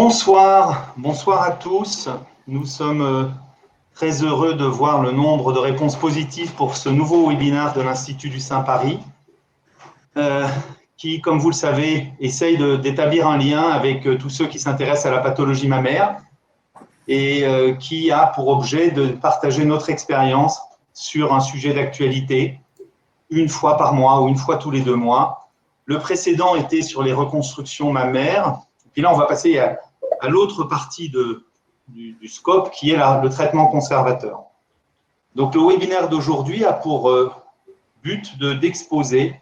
Bonsoir, bonsoir à tous. Nous sommes très heureux de voir le nombre de réponses positives pour ce nouveau webinaire de l'Institut du Saint-Paris, qui, comme vous le savez, essaye d'établir un lien avec tous ceux qui s'intéressent à la pathologie mammaire et qui a pour objet de partager notre expérience sur un sujet d'actualité, une fois par mois ou une fois tous les 2 mois. Le précédent était sur les reconstructions mammaires. Et puis là, on va passer à l'autre partie du scope, qui est le traitement conservateur. Donc, le webinaire d'aujourd'hui a pour but d'exposer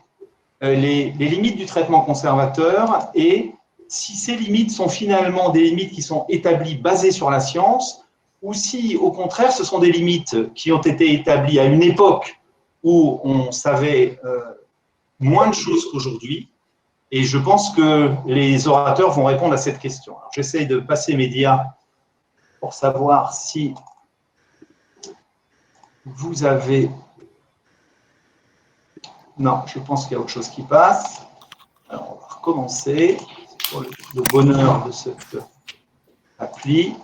les limites du traitement conservateur et si ces limites sont finalement des limites qui sont établies basées sur la science ou si, au contraire, ce sont des limites qui ont été établies à une époque où on savait moins de choses qu'aujourd'hui. Et je pense que les orateurs vont répondre à cette question. J'essaie de passer mes dias pour savoir si vous avez… Non, je pense qu'il y a autre chose qui passe. Alors, on va recommencer. C'est pour le bonheur de cette appli.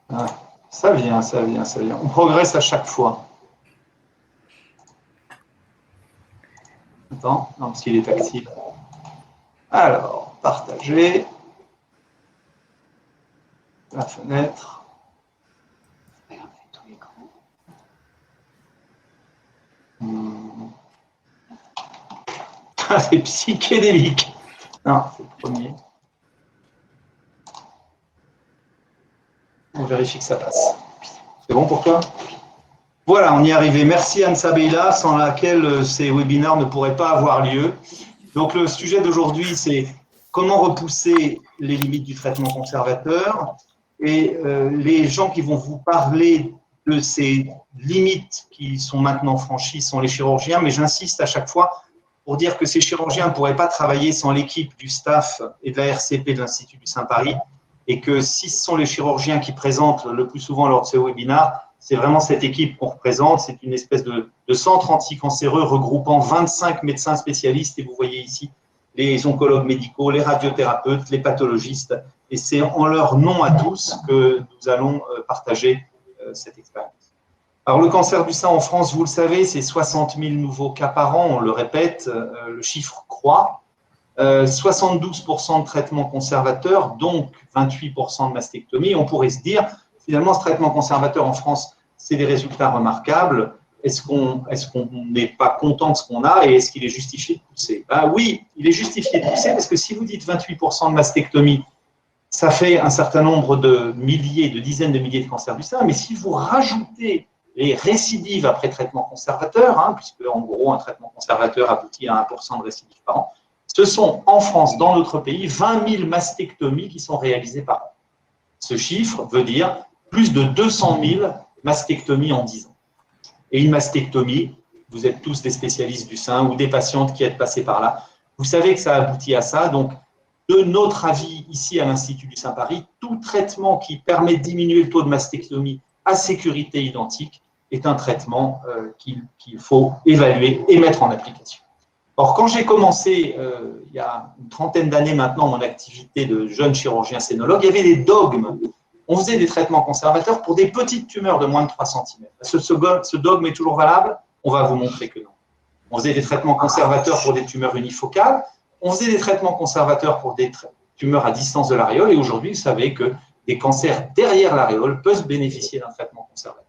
Ah. Ça vient, ça vient, ça vient. On progresse à chaque fois. Attends, non, parce qu'il est tactile. Alors, partager. La fenêtre. C'est psychédélique. Non, c'est le premier. On vérifie que ça passe. C'est bon pour toi? Voilà, on y est arrivé. Merci Anne Sabella, sans laquelle ces webinaires ne pourraient pas avoir lieu. Donc le sujet d'aujourd'hui, c'est comment repousser les limites du traitement conservateur. Et les gens qui vont vous parler de ces limites qui sont maintenant franchies sont les chirurgiens, mais j'insiste à chaque fois pour dire que ces chirurgiens ne pourraient pas travailler sans l'équipe du staff et de la RCP de l'Institut du Saint-Paris. Et que si ce sont les chirurgiens qui présentent le plus souvent lors de ces webinaires, c'est vraiment cette équipe qu'on représente. C'est une espèce de centre anticancéreux regroupant 25 médecins spécialistes. Et vous voyez ici les oncologues médicaux, les radiothérapeutes, les pathologistes. Et c'est en leur nom à tous que nous allons partager cette expérience. Alors, le cancer du sein en France, vous le savez, c'est 60 000 nouveaux cas par an. On le répète, le chiffre croît. 72% de traitements conservateurs, donc 28% de mastectomie. On pourrait se dire, finalement, ce traitement conservateur en France, c'est des résultats remarquables. Est-ce qu'on n'est pas content de ce qu'on a et est-ce qu'il est justifié de pousser? Oui, il est justifié de pousser parce que si vous dites 28% de mastectomie, ça fait un certain nombre de milliers, de dizaines de milliers de cancers du sein. Mais si vous rajoutez les récidives après traitement conservateur, puisque en gros, un traitement conservateur aboutit à 1% de récidives par an, ce sont en France, dans notre pays, 20 000 mastectomies qui sont réalisées par an. Ce chiffre veut dire plus de 200 000 mastectomies en 10 ans. Et une mastectomie, vous êtes tous des spécialistes du sein ou des patientes qui êtes passées par là, vous savez que ça aboutit à ça. Donc, de notre avis, ici à l'Institut du Saint-Paris, tout traitement qui permet de diminuer le taux de mastectomie à sécurité identique est un traitement qu'il faut évaluer et mettre en application. Or, quand j'ai commencé, il y a une trentaine d'années maintenant, mon activité de jeune chirurgien sénologue, il y avait des dogmes. On faisait des traitements conservateurs pour des petites tumeurs de moins de 3 cm. Ce dogme est toujours valable? On va vous montrer que non. On faisait des traitements conservateurs pour des tumeurs unifocales. On faisait des traitements conservateurs pour des tumeurs à distance de l'aréole. Et aujourd'hui, vous savez que des cancers derrière l'aréole peuvent bénéficier d'un traitement conservateur.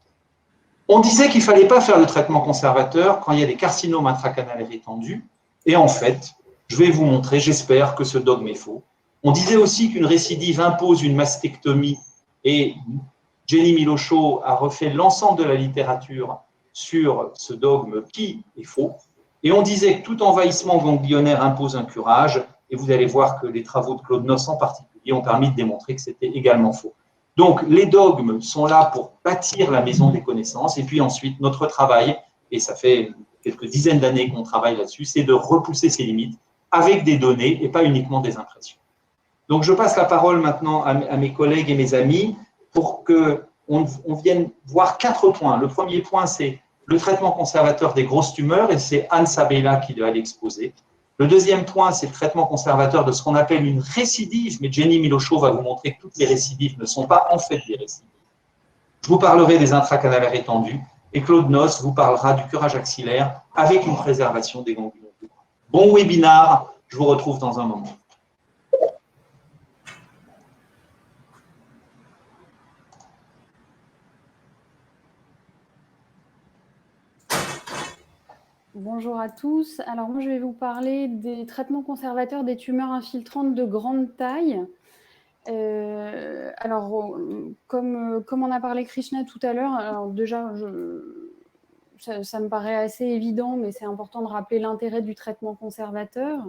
On disait qu'il ne fallait pas faire de traitement conservateur quand il y a des carcinomes intracanalaires étendus. Et en fait, je vais vous montrer, j'espère que ce dogme est faux. On disait aussi qu'une récidive impose une mastectomie et Jenny Milochaud a refait l'ensemble de la littérature sur ce dogme qui est faux. Et on disait que tout envahissement ganglionnaire impose un curage. Et vous allez voir que les travaux de Claude Noss en particulier ont permis de démontrer que c'était également faux. Donc, les dogmes sont là pour bâtir la maison des connaissances. Et puis ensuite, notre travail, et ça fait quelques dizaines d'années qu'on travaille là-dessus, c'est de repousser ces limites avec des données et pas uniquement des impressions. Donc, je passe la parole maintenant à mes collègues et mes amis pour qu'on vienne voir 4 points. Le premier point, c'est le traitement conservateur des grosses tumeurs, et c'est Anne Sabella qui va l'exposer. Le deuxième point, c'est le traitement conservateur de ce qu'on appelle une récidive, mais Jenny Milochaud va vous montrer que toutes les récidives ne sont pas en fait des récidives. Je vous parlerai des intracanalaires étendus, et Claude Noss vous parlera du curage axillaire avec une préservation des ganglions. Bon webinaire, je vous retrouve dans un moment. Bonjour à tous. Alors moi, je vais vous parler des traitements conservateurs des tumeurs infiltrantes de grande taille. Comme en a parlé Krishna tout à l'heure, alors déjà, ça me paraît assez évident, mais c'est important de rappeler l'intérêt du traitement conservateur.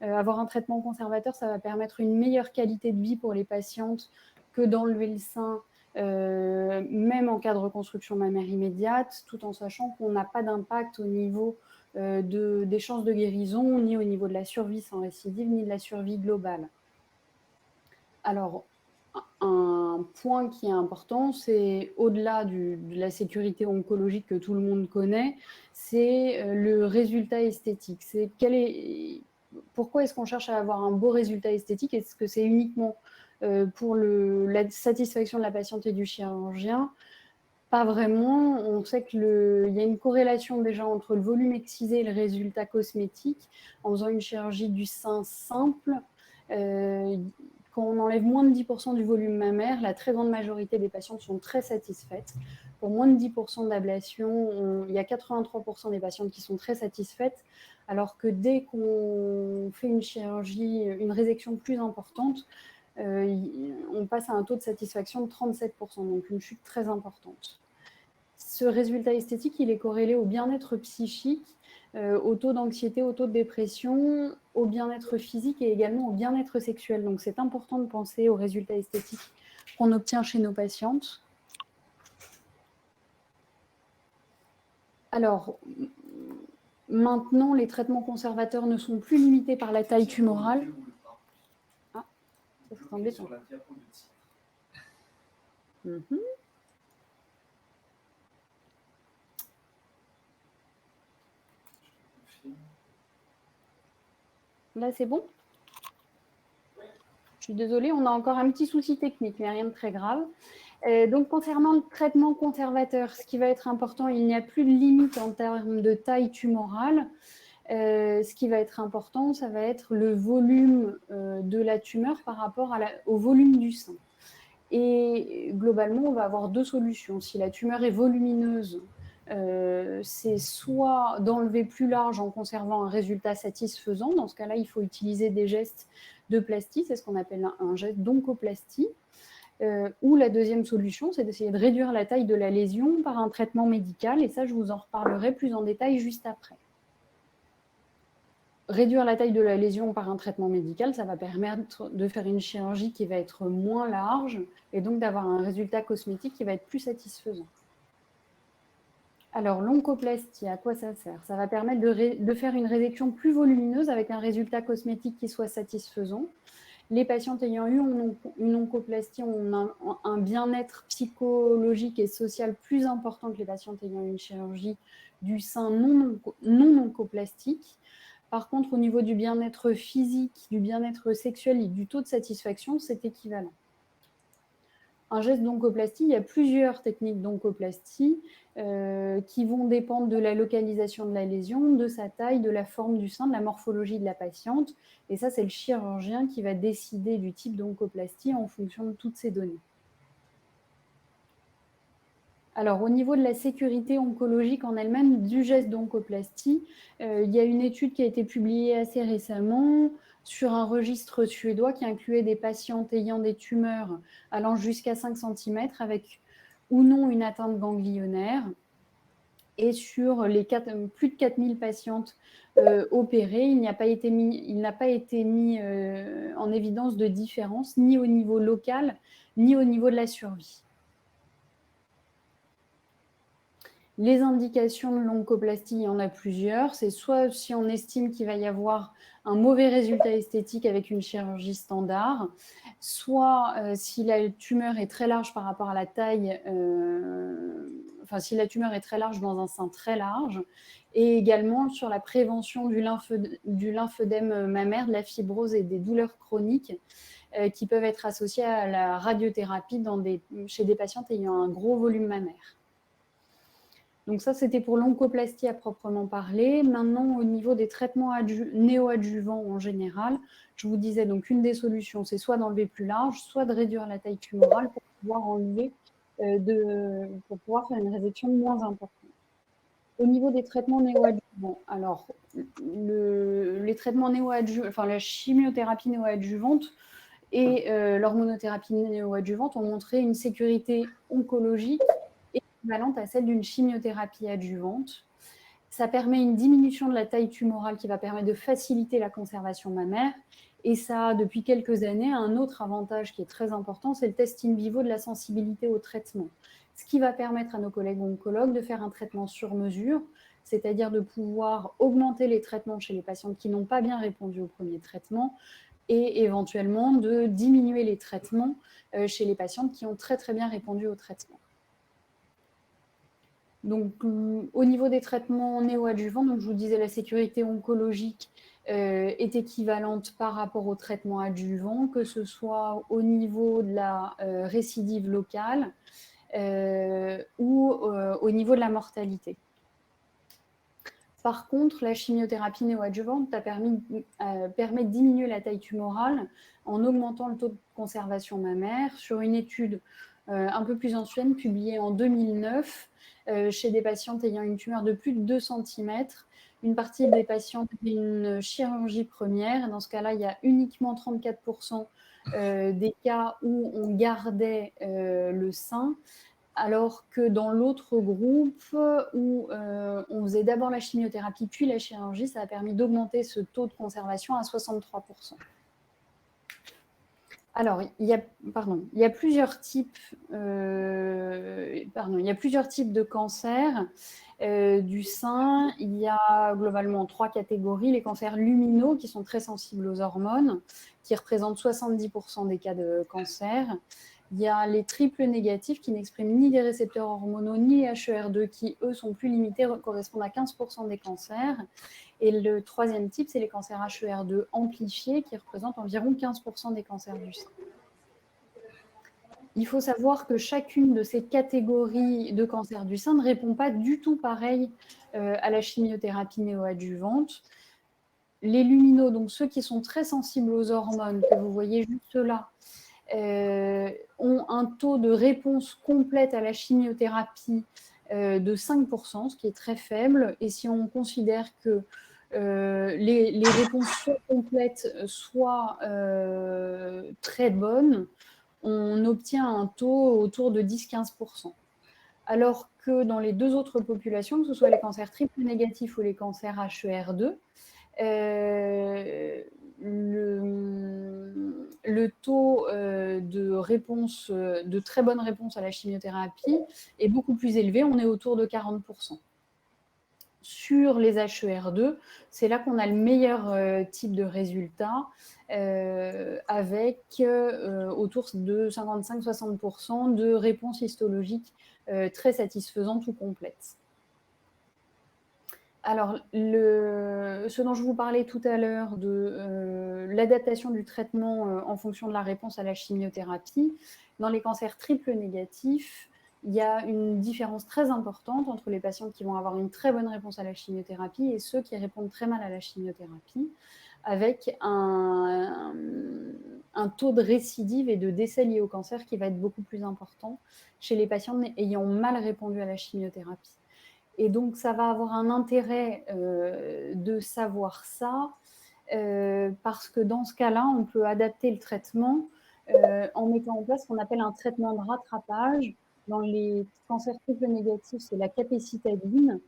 Avoir un traitement conservateur, ça va permettre une meilleure qualité de vie pour les patientes que d'enlever le sein, même en cas de reconstruction mammaire immédiate, tout en sachant qu'on n'a pas d'impact au niveau des chances de guérison, ni au niveau de la survie sans récidive, ni de la survie globale. Alors, un point qui est important, c'est au-delà de la sécurité oncologique que tout le monde connaît, c'est le résultat esthétique. Pourquoi est-ce qu'on cherche à avoir un beau résultat esthétique? Est-ce que c'est uniquement pour la satisfaction de la patiente et du chirurgien? Pas vraiment. On sait qu'il y a une corrélation déjà entre le volume excisé et le résultat cosmétique. En faisant une chirurgie du sein simple, quand on enlève moins de 10% du volume mammaire, la très grande majorité des patientes sont très satisfaites. Pour moins de 10% d'ablation, il y a 83% des patientes qui sont très satisfaites, alors que dès qu'on fait une chirurgie, une résection plus importante, on passe à un taux de satisfaction de 37%, donc une chute très importante. Ce résultat esthétique, il est corrélé au bien-être psychique, au taux d'anxiété, au taux de dépression, au bien-être physique et également au bien-être sexuel. Donc c'est important de penser aux résultats esthétiques qu'on obtient chez nos patientes. Alors, maintenant, les traitements conservateurs ne sont plus limités par la taille tumorale. Ah, ça serait embêtant. Là, c'est bon? Je suis désolée, on a encore un petit souci technique, mais rien de très grave. Donc, concernant le traitement conservateur, ce qui va être important, il n'y a plus de limite en termes de taille tumorale. Ce qui va être important, ça va être le volume de la tumeur par rapport au volume du sein. Et globalement, on va avoir deux solutions. Si la tumeur est volumineuse, c'est soit d'enlever plus large en conservant un résultat satisfaisant. Dans ce cas-là, il faut utiliser des gestes de plastie, c'est ce qu'on appelle un geste d'oncoplastie. Ou la deuxième solution, c'est d'essayer de réduire la taille de la lésion par un traitement médical. Et ça, je vous en reparlerai plus en détail juste après. Réduire la taille de la lésion par un traitement médical, ça va permettre de faire une chirurgie qui va être moins large et donc d'avoir un résultat cosmétique qui va être plus satisfaisant. Alors, l'oncoplastie, à quoi ça sert? Ça va permettre de faire une résection plus volumineuse avec un résultat cosmétique qui soit satisfaisant. Les patientes ayant eu une oncoplastie ont un bien-être psychologique et social plus important que les patientes ayant eu une chirurgie du sein non oncoplastique. Par contre, au niveau du bien-être physique, du bien-être sexuel et du taux de satisfaction, c'est équivalent. Un geste d'oncoplastie, il y a plusieurs techniques d'oncoplastie qui vont dépendre de la localisation de la lésion, de sa taille, de la forme du sein, de la morphologie de la patiente. Et ça, c'est le chirurgien qui va décider du type d'oncoplastie en fonction de toutes ces données. Alors, au niveau de la sécurité oncologique en elle-même du geste d'oncoplastie, il y a une étude qui a été publiée assez récemment sur un registre suédois qui incluait des patientes ayant des tumeurs allant jusqu'à 5 cm avec ou non une atteinte ganglionnaire. Et sur les plus de 4000 patientes opérées, il n'a pas été mis en évidence de différence ni au niveau local, ni au niveau de la survie. Les indications de l'oncoplastie, il y en a plusieurs. C'est soit si on estime qu'il va y avoir un mauvais résultat esthétique avec une chirurgie standard, soit si la tumeur est très large par rapport à la taille enfin si la tumeur est très large, dans un sein très large, et également sur la prévention du lymphœdème mammaire, de la fibrose et des douleurs chroniques qui peuvent être associées à la radiothérapie chez des patientes ayant un gros volume mammaire. Donc ça, c'était pour l'oncoplastie à proprement parler. Maintenant, au niveau des traitements néoadjuvants en général, je vous disais donc une des solutions, c'est soit d'enlever plus large, soit de réduire la taille tumorale pour pouvoir enlever, pour pouvoir faire une résection moins importante. Au niveau des traitements néoadjuvants, alors les traitements néoadjuvants, enfin la chimiothérapie néoadjuvante et l'hormonothérapie néoadjuvante ont montré une sécurité oncologique équivalente à celle d'une chimiothérapie adjuvante. Ça permet une diminution de la taille tumorale qui va permettre de faciliter la conservation mammaire. Et ça a, depuis quelques années, un autre avantage qui est très important, c'est le test in vivo de la sensibilité au traitement. Ce qui va permettre à nos collègues oncologues de faire un traitement sur mesure, c'est-à-dire de pouvoir augmenter les traitements chez les patientes qui n'ont pas bien répondu au premier traitement et éventuellement de diminuer les traitements chez les patientes qui ont très très bien répondu au traitement. Donc, au niveau des traitements néoadjuvants, donc je vous disais, la sécurité oncologique est équivalente par rapport aux traitements adjuvants, que ce soit au niveau de la récidive locale ou au niveau de la mortalité. Par contre, la chimiothérapie néoadjuvante permet de diminuer la taille tumorale en augmentant le taux de conservation mammaire sur une étude un peu plus ancienne publiée en 2009 chez des patientes ayant une tumeur de plus de 2 cm. Une partie des patientes avaient une chirurgie première. Dans ce cas-là, il y a uniquement 34% des cas où on gardait le sein, alors que dans l'autre groupe où on faisait d'abord la chimiothérapie puis la chirurgie, ça a permis d'augmenter ce taux de conservation à 63%. Alors, il y a plusieurs types de cancers du sein. Il y a globalement 3 catégories. Les cancers luminaux qui sont très sensibles aux hormones, qui représentent 70% des cas de cancer. Il y a les triples négatifs qui n'expriment ni des récepteurs hormonaux ni HER2 qui, eux, sont plus limités, correspondent à 15% des cancers. Et le troisième type, c'est les cancers HER2 amplifiés qui représentent environ 15% des cancers du sein. Il faut savoir que chacune de ces catégories de cancers du sein ne répond pas du tout pareil à la chimiothérapie néoadjuvante. Les luminaux, donc ceux qui sont très sensibles aux hormones, que vous voyez juste là, ont un taux de réponse complète à la chimiothérapie de 5%, ce qui est très faible. Et si on considère que les réponses soit complètes, soit très bonnes, on obtient un taux autour de 10-15%. Alors que dans les deux autres populations, que ce soit les cancers triple négatifs ou les cancers HER2, le taux de réponse, de très bonne réponse à la chimiothérapie est beaucoup plus élevé, on est autour de 40%. Sur les HER2, c'est là qu'on a le meilleur type de résultat, avec autour de 55-60% de réponses histologiques très satisfaisantes ou complètes. Alors, ce dont je vous parlais tout à l'heure de l'adaptation du traitement en fonction de la réponse à la chimiothérapie, dans les cancers triple négatifs, il y a une différence très importante entre les patients qui vont avoir une très bonne réponse à la chimiothérapie et ceux qui répondent très mal à la chimiothérapie, avec un taux de récidive et de décès liés au cancer qui va être beaucoup plus important chez les patients ayant mal répondu à la chimiothérapie. Et donc, ça va avoir un intérêt de savoir ça, parce que dans ce cas-là, on peut adapter le traitement en mettant en place ce qu'on appelle un traitement de rattrapage. Dans les cancers triple négatifs, c'est la capecitabine,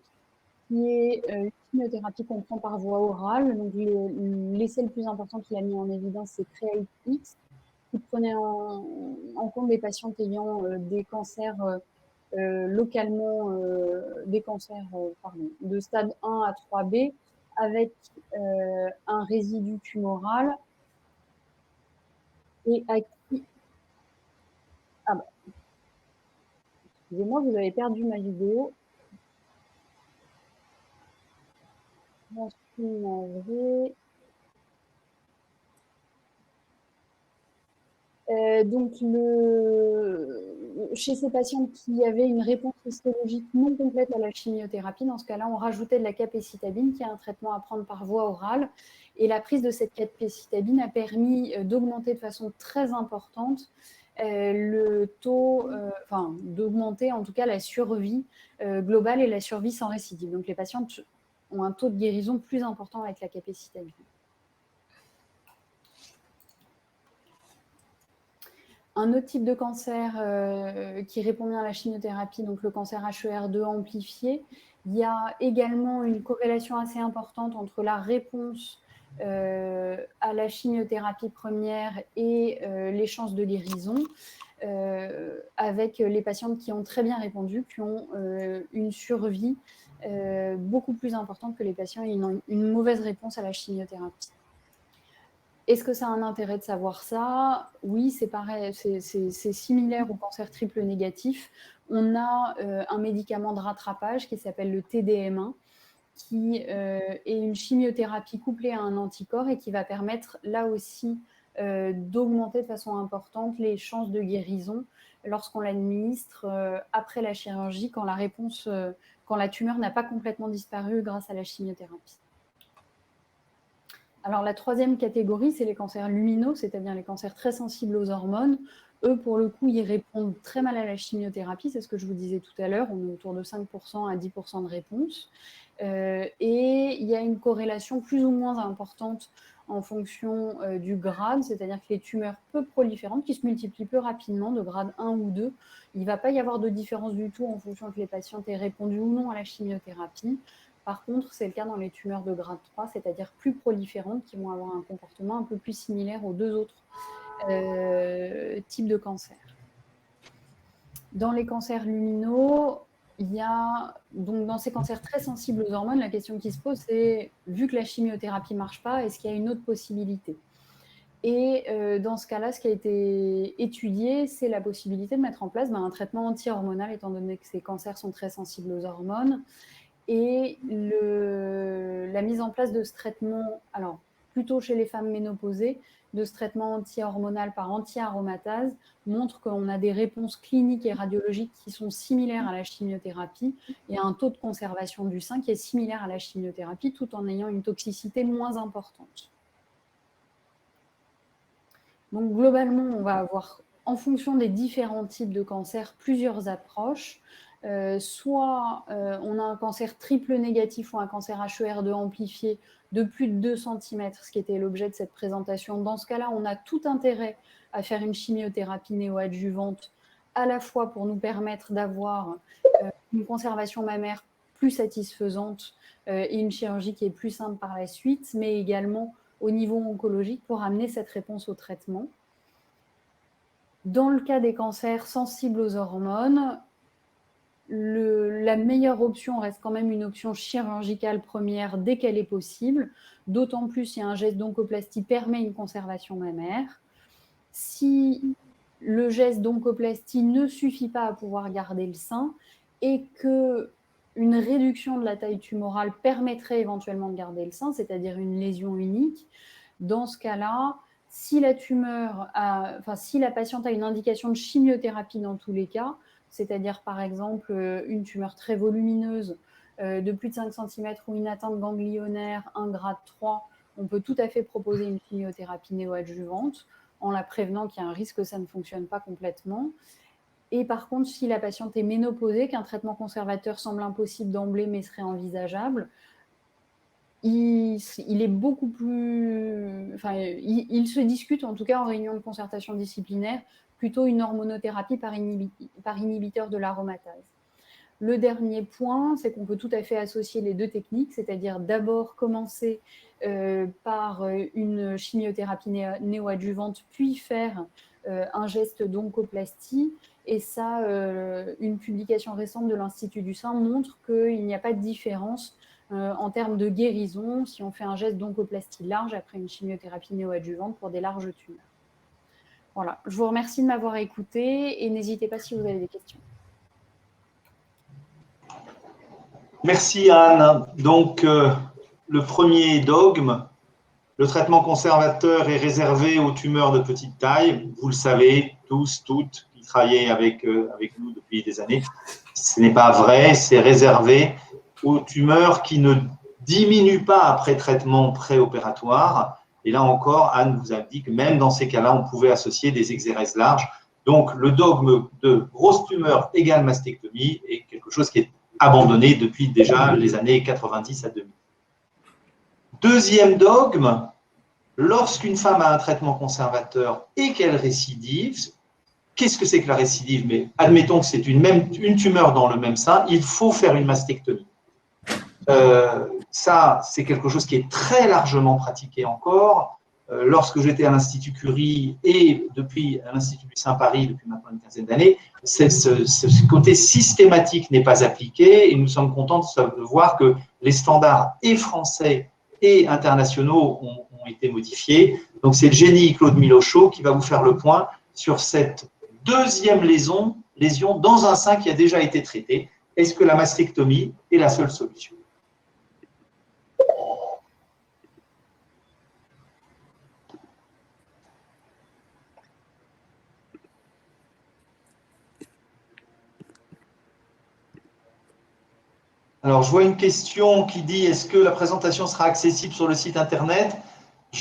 qui est une chimiothérapie qu'on prend par voie orale. Donc, l'essai le plus important qu'il a mis en évidence, c'est CREATE-X, qui prenait en compte des patients ayant des cancers localement, des cancers de stade 1 à 3B, avec un résidu tumoral et à qui... Ah bah. Excusez-moi, vous avez perdu ma vidéo. J'en suis navrée. Donc, chez ces patients qui avaient une réponse histologique non complète à la chimiothérapie, dans ce cas-là, on rajoutait de la capécitabine, qui est un traitement à prendre par voie orale. Et la prise de cette capécitabine a permis d'augmenter de façon très importante le taux, d'augmenter en tout cas la survie globale et la survie sans récidive. Donc, les patients ont un taux de guérison plus important avec la capécitabine. Un autre type de cancer qui répond bien à la chimiothérapie, donc le cancer HER2 amplifié, il y a également une corrélation assez importante entre la réponse à la chimiothérapie première et les chances de guérison, avec les patientes qui ont très bien répondu, qui ont une survie beaucoup plus importante que les patients ayant une mauvaise réponse à la chimiothérapie. Est-ce que ça a un intérêt de savoir ça? Oui, c'est pareil, c'est similaire au cancer triple négatif. On a un médicament de rattrapage qui s'appelle le TDM1, qui est une chimiothérapie couplée à un anticorps et qui va permettre là aussi d'augmenter de façon importante les chances de guérison lorsqu'on l'administre après la chirurgie, quand la tumeur n'a pas complètement disparu grâce à la chimiothérapie. Alors, la troisième catégorie, c'est les cancers luminaux, c'est-à-dire les cancers très sensibles aux hormones. Eux, pour le coup, ils répondent très mal à la chimiothérapie, c'est ce que je vous disais tout à l'heure, on est autour de 5% à 10% de réponse. Et il y a une corrélation plus ou moins importante en fonction du grade, c'est-à-dire que les tumeurs peu proliférantes, qui se multiplient peu rapidement, de grade 1 ou 2, il ne va pas y avoir de différence du tout en fonction que les patientes aient répondu ou non à la chimiothérapie. Par contre, c'est le cas dans les tumeurs de grade 3, c'est-à-dire plus proliférantes, qui vont avoir un comportement un peu plus similaire aux deux autres types de cancers. Dans les cancers luminaux, il y a, donc dans ces cancers très sensibles aux hormones, la question qui se pose, c'est, vu que la chimiothérapie ne marche pas, est-ce qu'il y a une autre possibilité? Et dans ce cas-là, ce qui a été étudié, c'est la possibilité de mettre en place un traitement anti-hormonal, étant donné que ces cancers sont très sensibles aux hormones. Et la mise en place de ce traitement, alors plutôt chez les femmes ménopausées, de ce traitement anti-hormonal par anti-aromatase montre qu'on a des réponses cliniques et radiologiques qui sont similaires à la chimiothérapie et un taux de conservation du sein qui est similaire à la chimiothérapie tout en ayant une toxicité moins importante. Donc globalement, on va avoir, en fonction des différents types de cancers, plusieurs approches. Soit on a un cancer triple négatif ou un cancer HER2 amplifié de plus de 2 cm, ce qui était l'objet de cette présentation. Dans ce cas-là, on a tout intérêt à faire une chimiothérapie néoadjuvante, à la fois pour nous permettre d'avoir une conservation mammaire plus satisfaisante et une chirurgie qui est plus simple par la suite, mais également au niveau oncologique pour amener cette réponse au traitement. Dans le cas des cancers sensibles aux hormones, la meilleure option reste quand même une option chirurgicale première dès qu'elle est possible, d'autant plus si un geste d'oncoplastie permet une conservation mammaire. Si le geste d'oncoplastie ne suffit pas à pouvoir garder le sein et qu'une réduction de la taille tumorale permettrait éventuellement de garder le sein, c'est-à-dire une lésion unique, dans ce cas-là, si la patiente a une indication de chimiothérapie dans tous les cas, c'est-à-dire par exemple une tumeur très volumineuse de plus de 5 cm ou une atteinte ganglionnaire, un grade 3, on peut tout à fait proposer une chimiothérapie néoadjuvante en la prévenant qu'il y a un risque que ça ne fonctionne pas complètement. Et par contre, si la patiente est ménopausée, qu'un traitement conservateur semble impossible d'emblée mais serait envisageable, il est beaucoup plus... Enfin, il se discute, en tout cas en réunion de concertation disciplinaire, plutôt une hormonothérapie par inhibiteur de l'aromatase. Le dernier point, c'est qu'on peut tout à fait associer les deux techniques, c'est-à-dire d'abord commencer par une chimiothérapie néoadjuvante, puis faire un geste d'oncoplastie. Et ça, une publication récente de l'Institut du sein montre qu'il n'y a pas de différence en termes de guérison si on fait un geste d'oncoplastie large après une chimiothérapie néoadjuvante pour des larges tumeurs. Voilà, je vous remercie de m'avoir écouté et n'hésitez pas si vous avez des questions. Merci Anne. Donc, le premier dogme, le traitement conservateur est réservé aux tumeurs de petite taille. Vous le savez tous, toutes, qui travaillez avec nous depuis des années. Ce n'est pas vrai, c'est réservé aux tumeurs qui ne diminuent pas après traitement préopératoire. Et là encore, Anne vous a dit que même dans ces cas-là, on pouvait associer des exérèses larges. Donc, le dogme de grosse tumeur égale mastectomie est quelque chose qui est abandonné depuis déjà les années 90 à 2000. Deuxième dogme, lorsqu'une femme a un traitement conservateur et qu'elle récidive, qu'est-ce que c'est que la récidive? Mais admettons que c'est une tumeur dans le même sein, il faut faire une mastectomie. Ça, c'est quelque chose qui est très largement pratiqué encore. Lorsque j'étais à l'Institut Curie et depuis à l'Institut du Saint-Paris depuis maintenant une quinzaine d'années, ce côté systématique n'est pas appliqué et nous sommes contents de voir que les standards et français et internationaux ont été modifiés. Donc c'est Jenny Claude Milochaud qui va vous faire le point sur cette deuxième lésion dans un sein qui a déjà été traité. Est-ce que la mastectomie est la seule solution? Alors, je vois une question qui dit, est-ce que la présentation sera accessible sur le site internet?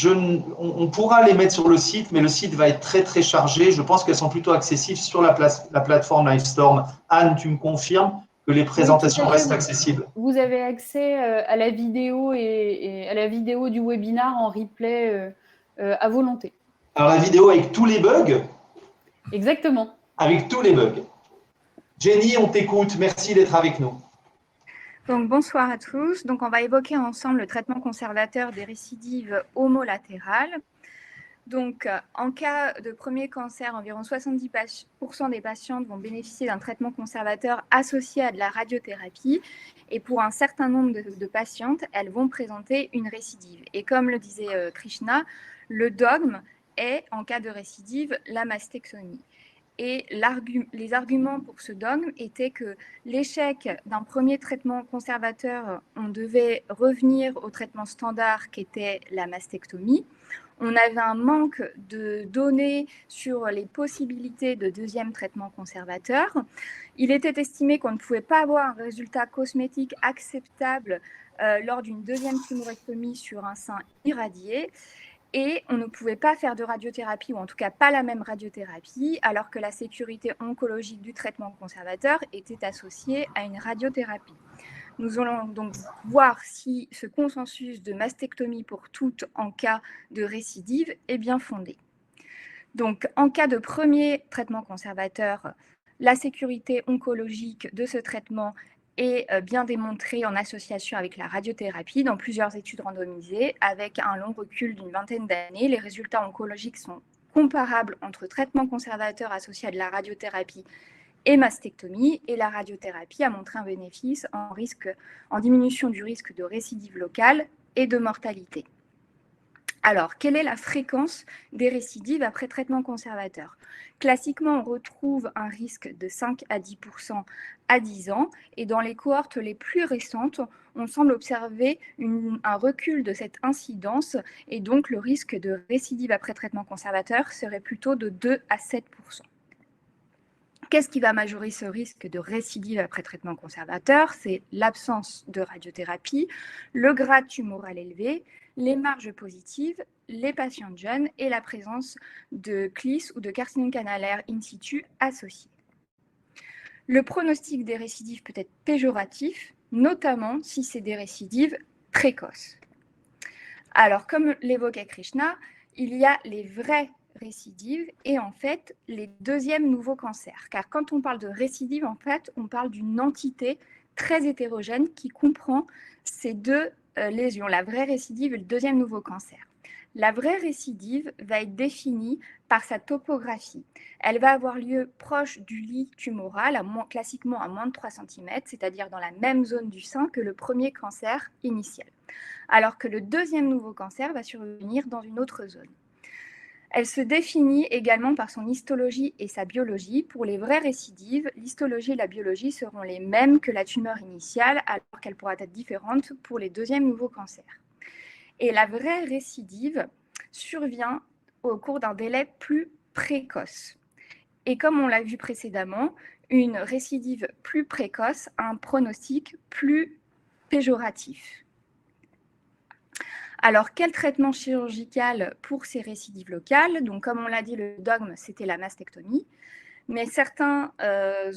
On pourra les mettre sur le site, mais le site va être très, très chargé. Je pense qu'elles sont plutôt accessibles sur la plateforme Livestorm. Anne, tu me confirmes que les présentations restent accessibles? Vous avez accès à la vidéo et à la vidéo du webinar en replay à volonté. Alors, la vidéo avec tous les bugs? Exactement. Avec tous les bugs. Jenny, on t'écoute. Merci d'être avec nous. Donc, bonsoir à tous. Donc, on va évoquer ensemble le traitement conservateur des récidives homolatérales. Donc, en cas de premier cancer, environ 70% des patientes vont bénéficier d'un traitement conservateur associé à de la radiothérapie. Et pour un certain nombre de patientes, elles vont présenter une récidive. Et comme le disait Krishna, le dogme est, en cas de récidive, la mastectomie. Et les arguments pour ce dogme étaient que l'échec d'un premier traitement conservateur, on devait revenir au traitement standard qui était la mastectomie. On avait un manque de données sur les possibilités de deuxième traitement conservateur. Il était estimé qu'on ne pouvait pas avoir un résultat cosmétique acceptable lors d'une deuxième tumorectomie sur un sein irradié. Et on ne pouvait pas faire de radiothérapie, ou en tout cas pas la même radiothérapie, alors que la sécurité oncologique du traitement conservateur était associée à une radiothérapie. Nous allons donc voir si ce consensus de mastectomie pour toutes en cas de récidive est bien fondé. Donc, en cas de premier traitement conservateur, la sécurité oncologique de ce traitement est bien démontrée en association avec la radiothérapie dans plusieurs études randomisées avec un long recul d'une vingtaine d'années. Les résultats oncologiques sont comparables entre traitement conservateur associé à de la radiothérapie et mastectomie, et la radiothérapie a montré un bénéfice en diminution du risque de récidive locale et de mortalité. Alors, quelle est la fréquence des récidives après traitement conservateur? Classiquement, on retrouve un risque de 5 à 10% à 10 ans, et dans les cohortes les plus récentes, on semble observer un recul de cette incidence, et donc le risque de récidive après traitement conservateur serait plutôt de 2 à 7%. Qu'est-ce qui va majorer ce risque de récidive après traitement conservateur? C'est l'absence de radiothérapie, le grade tumoral élevé, les marges positives, les patients jeunes et la présence de CLIS ou de carcinome canalaire in situ associés. Le pronostic des récidives peut être péjoratif, notamment si c'est des récidives précoces. Alors, comme l'évoquait Krishna, il y a les vrais récidives et en fait les deuxièmes nouveaux cancers. Car quand on parle de récidive, en fait, on parle d'une entité très hétérogène qui comprend ces deux lésions, la vraie récidive et le deuxième nouveau cancer. La vraie récidive va être définie par sa topographie. Elle va avoir lieu proche du lit tumoral, classiquement à moins de 3 cm, c'est-à-dire dans la même zone du sein que le premier cancer initial. Alors que le deuxième nouveau cancer va survenir dans une autre zone. Elle se définit également par son histologie et sa biologie. Pour les vraies récidives, l'histologie et la biologie seront les mêmes que la tumeur initiale, alors qu'elle pourra être différente pour les deuxièmes nouveaux cancers. Et la vraie récidive survient au cours d'un délai plus précoce. Et comme on l'a vu précédemment, une récidive plus précoce a un pronostic plus péjoratif. Alors, quel traitement chirurgical pour ces récidives locales? Donc, comme on l'a dit, le dogme, c'était la mastectomie. Mais certains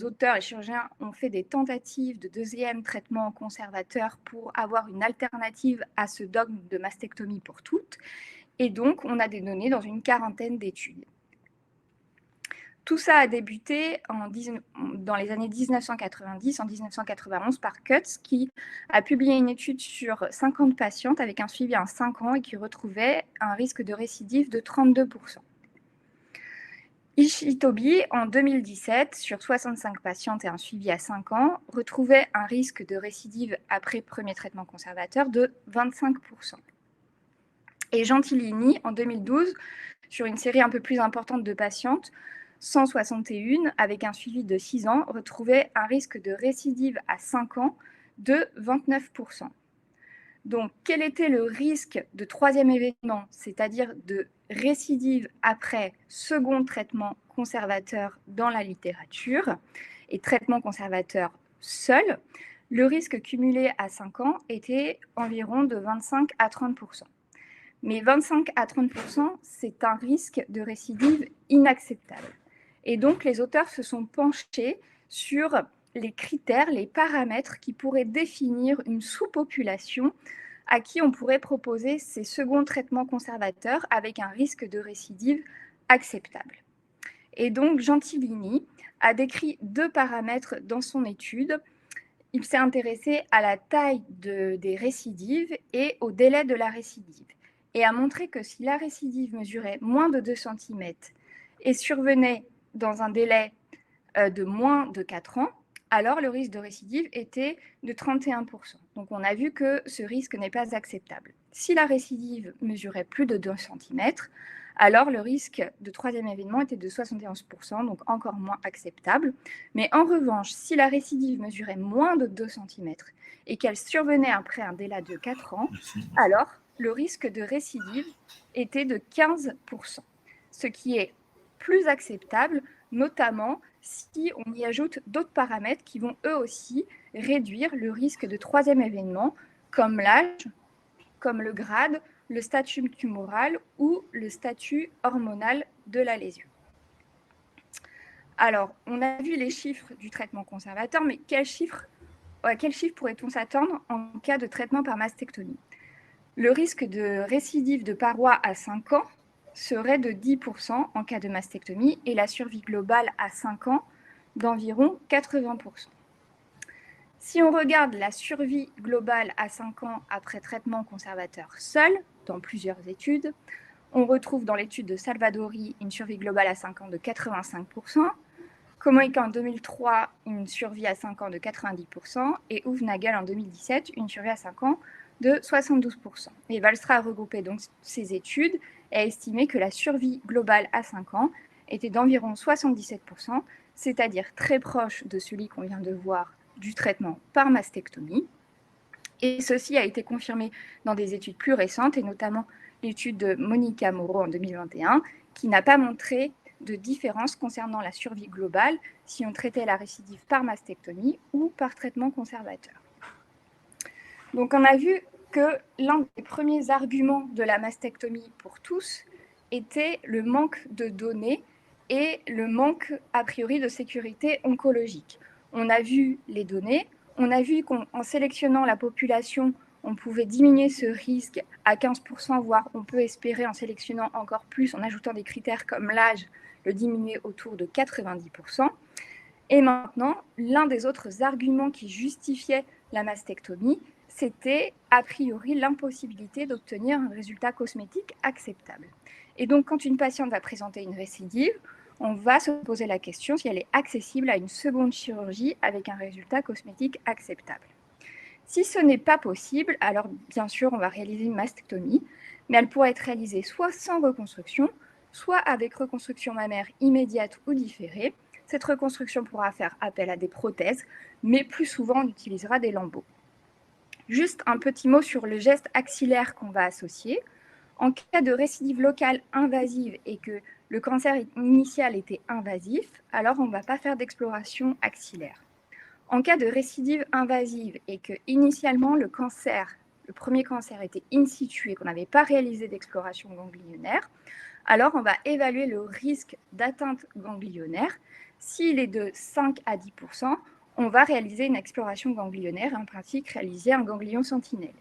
auteurs et chirurgiens ont fait des tentatives de deuxième traitement conservateur pour avoir une alternative à ce dogme de mastectomie pour toutes. Et donc, on a des données dans une quarantaine d'études. Tout ça a débuté dans les années 1990, en 1991, par Cutts, qui a publié une étude sur 50 patientes avec un suivi à 5 ans et qui retrouvait un risque de récidive de 32%. Ishitobi, en 2017, sur 65 patientes et un suivi à 5 ans, retrouvait un risque de récidive après premier traitement conservateur de 25%. Et Gentilini, en 2012, sur une série un peu plus importante de patientes, 161, avec un suivi de 6 ans, retrouvait un risque de récidive à 5 ans de 29%. Donc, quel était le risque de troisième événement, c'est-à-dire de récidive après second traitement conservateur dans la littérature et traitement conservateur seul? Le risque cumulé à 5 ans était environ de 25 à 30%. Mais 25 à 30%, c'est un risque de récidive inacceptable. Et donc, les auteurs se sont penchés sur les critères, les paramètres qui pourraient définir une sous-population à qui on pourrait proposer ces seconds traitements conservateurs avec un risque de récidive acceptable. Et donc, Gentilini a décrit 2 paramètres dans son étude. Il s'est intéressé à la taille des récidives et au délai de la récidive, et a montré que si la récidive mesurait moins de 2 cm et survenait dans un délai de moins de 4 ans, alors le risque de récidive était de 31%. Donc on a vu que ce risque n'est pas acceptable. Si la récidive mesurait plus de 2 cm, alors le risque de troisième événement était de 71%, donc encore moins acceptable. Mais en revanche, si la récidive mesurait moins de 2 cm et qu'elle survenait après un délai de 4 ans, alors le risque de récidive était de 15%, ce qui est plus acceptable, notamment si on y ajoute d'autres paramètres qui vont eux aussi réduire le risque de troisième événement, comme l'âge, comme le grade, le statut tumoral ou le statut hormonal de la lésion. Alors, on a vu les chiffres du traitement conservateur, mais quels chiffres pourrait-on s'attendre en cas de traitement par mastectomie? Le risque de récidive de paroi à 5 ans serait de 10% en cas de mastectomie et la survie globale à 5 ans d'environ 80%. Si on regarde la survie globale à 5 ans après traitement conservateur seul, dans plusieurs études, on retrouve dans l'étude de Salvadori une survie globale à 5 ans de 85%, Komoïka en 2003 une survie à 5 ans de 90% et Hoefnagel en 2017 une survie à 5 ans de 72%. Et Walstra a regroupé donc ces études et a estimé que la survie globale à 5 ans était d'environ 77%, c'est-à-dire très proche de celui qu'on vient de voir du traitement par mastectomie. Et ceci a été confirmé dans des études plus récentes, et notamment l'étude de Monica Moreau en 2021, qui n'a pas montré de différence concernant la survie globale si on traitait la récidive par mastectomie ou par traitement conservateur. Donc on a vu que l'un des premiers arguments de la mastectomie pour tous était le manque de données et le manque a priori de sécurité oncologique. On a vu les données, on a vu qu'en sélectionnant la population, on pouvait diminuer ce risque à 15%, voire on peut espérer en sélectionnant encore plus, en ajoutant des critères comme l'âge, le diminuer autour de 90%. Et maintenant, l'un des autres arguments qui justifiait la mastectomie, c'était a priori l'impossibilité d'obtenir un résultat cosmétique acceptable. Et donc, quand une patiente va présenter une récidive, on va se poser la question si elle est accessible à une seconde chirurgie avec un résultat cosmétique acceptable. Si ce n'est pas possible, alors bien sûr, on va réaliser une mastectomie, mais elle pourrait être réalisée soit sans reconstruction, soit avec reconstruction mammaire immédiate ou différée. Cette reconstruction pourra faire appel à des prothèses, mais plus souvent on utilisera des lambeaux. Juste un petit mot sur le geste axillaire qu'on va associer. En cas de récidive locale invasive et que le cancer initial était invasif, alors on ne va pas faire d'exploration axillaire. En cas de récidive invasive et que initialement le premier cancer était in situ et qu'on n'avait pas réalisé d'exploration ganglionnaire, alors on va évaluer le risque d'atteinte ganglionnaire. S'il est de 5 à 10%, on va réaliser une exploration ganglionnaire et en pratique réaliser un ganglion sentinelle.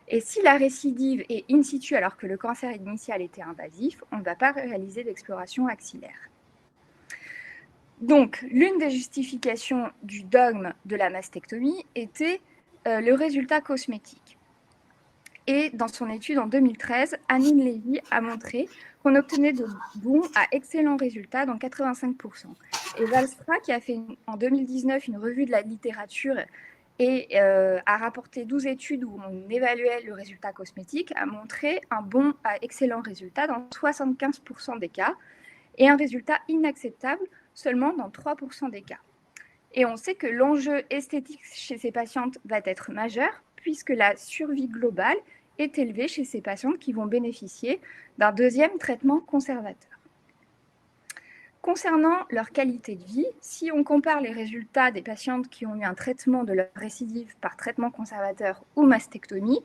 Et si la récidive est in situ alors que le cancer initial était invasif, on ne va pas réaliser d'exploration axillaire. Donc, l'une des justifications du dogme de la mastectomie était le résultat cosmétique. Et dans son étude en 2013, Anine Levy a montré qu'on obtenait de bons à excellents résultats dans 85%. Et Valstra, qui a fait en 2019 une revue de la littérature et a rapporté 12 études où on évaluait le résultat cosmétique, a montré un bon à excellent résultat dans 75% des cas et un résultat inacceptable seulement dans 3% des cas. Et on sait que l'enjeu esthétique chez ces patientes va être majeur puisque la survie globale est élevée chez ces patientes qui vont bénéficier d'un deuxième traitement conservateur. Concernant leur qualité de vie, si on compare les résultats des patientes qui ont eu un traitement de leur récidive par traitement conservateur ou mastectomie,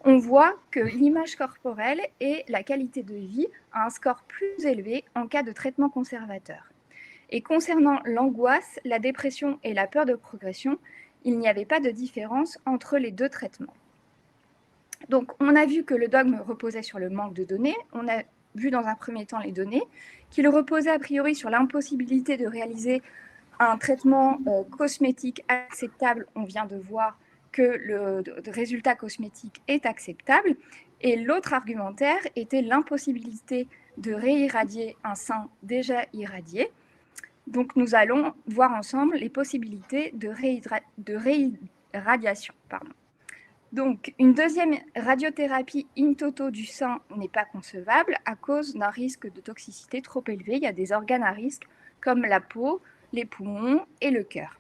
on voit que l'image corporelle et la qualité de vie a un score plus élevé en cas de traitement conservateur. Et concernant l'angoisse, la dépression et la peur de progression, il n'y avait pas de différence entre les deux traitements. Donc, on a vu que le dogme reposait sur le manque de données. On a vu dans un premier temps les données, qu'il reposait a priori sur l'impossibilité de réaliser un traitement cosmétique acceptable. On vient de voir que le résultat cosmétique est acceptable. Et l'autre argumentaire était l'impossibilité de réirradier un sein déjà irradié. Donc, nous allons voir ensemble les possibilités de réirradiation. Donc, une deuxième radiothérapie in toto du sein n'est pas concevable à cause d'un risque de toxicité trop élevé. Il y a des organes à risque comme la peau, les poumons et le cœur.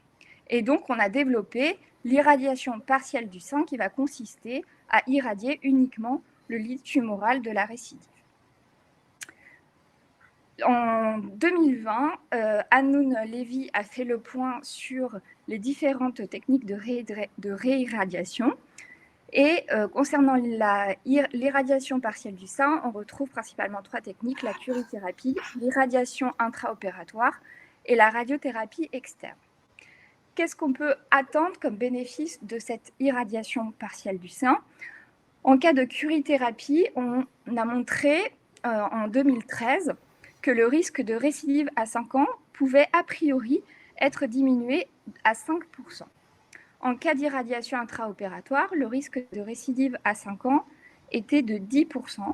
Et donc, on a développé l'irradiation partielle du sein qui va consister à irradier uniquement le lit tumoral de la récidive. En 2020, Anine Levy a fait le point sur les différentes techniques de réirradiation. Et concernant l'irradiation partielle du sein, on retrouve principalement 3 techniques, la curithérapie, l'irradiation intraopératoire et la radiothérapie externe. Qu'est-ce qu'on peut attendre comme bénéfice de cette irradiation partielle du sein? En cas de curithérapie, on a montré en 2013 que le risque de récidive à 5 ans pouvait a priori être diminué à 5%. En cas d'irradiation intraopératoire, le risque de récidive à 5 ans était de 10%.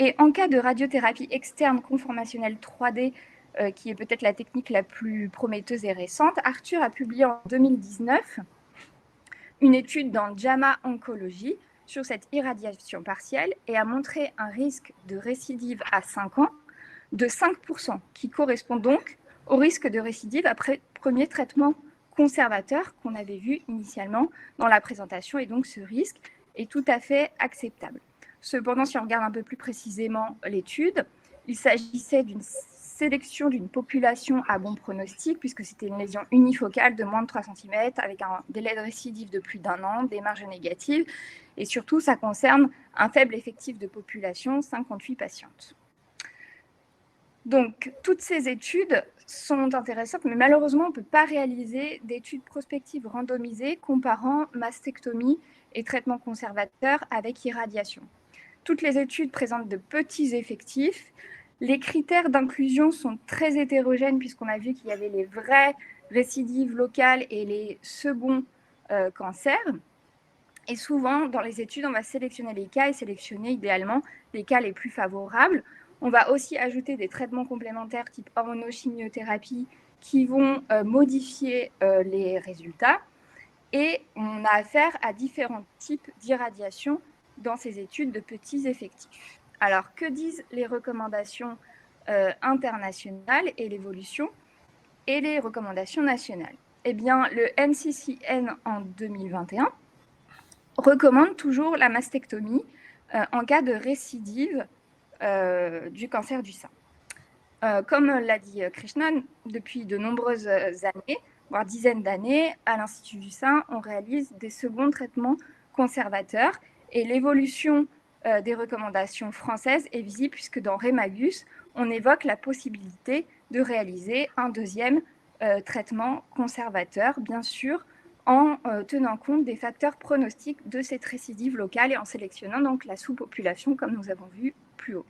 Et en cas de radiothérapie externe conformationnelle 3D, qui est peut-être la technique la plus prometteuse et récente, Arthur a publié en 2019 une étude dans JAMA Oncology sur cette irradiation partielle et a montré un risque de récidive à 5 ans de 5%, qui correspond donc au risque de récidive après premier traitement conservateur qu'on avait vu initialement dans la présentation, et donc ce risque est tout à fait acceptable. Cependant, si on regarde un peu plus précisément l'étude, il s'agissait d'une sélection d'une population à bon pronostic, puisque c'était une lésion unifocale de moins de 3 cm, avec un délai de récidive de plus d'1 an, des marges négatives, et surtout, ça concerne un faible effectif de population, 58 patientes. Donc, toutes ces études sont intéressantes, mais malheureusement, on ne peut pas réaliser d'études prospectives randomisées comparant mastectomie et traitement conservateur avec irradiation. Toutes les études présentent de petits effectifs. Les critères d'inclusion sont très hétérogènes puisqu'on a vu qu'il y avait les vraies récidives locales et les seconds cancers. Et souvent, dans les études, on va sélectionner les cas et sélectionner idéalement les cas les plus favorables. On va aussi ajouter des traitements complémentaires type hormonochimiothérapie qui vont modifier les résultats. Et on a affaire à différents types d'irradiation dans ces études de petits effectifs. Alors, que disent les recommandations internationales et l'évolution et les recommandations nationales. Eh bien, le NCCN en 2021 recommande toujours la mastectomie en cas de récidive du cancer du sein. Comme l'a dit Krishnan, depuis de nombreuses années, voire dizaines d'années, à l'Institut du sein, on réalise des seconds traitements conservateurs et l'évolution des recommandations françaises est visible puisque dans Rémagus, on évoque la possibilité de réaliser un deuxième traitement conservateur, bien sûr, en tenant compte des facteurs pronostiques de cette récidive locale et en sélectionnant donc la sous-population comme nous avons vu plus haut.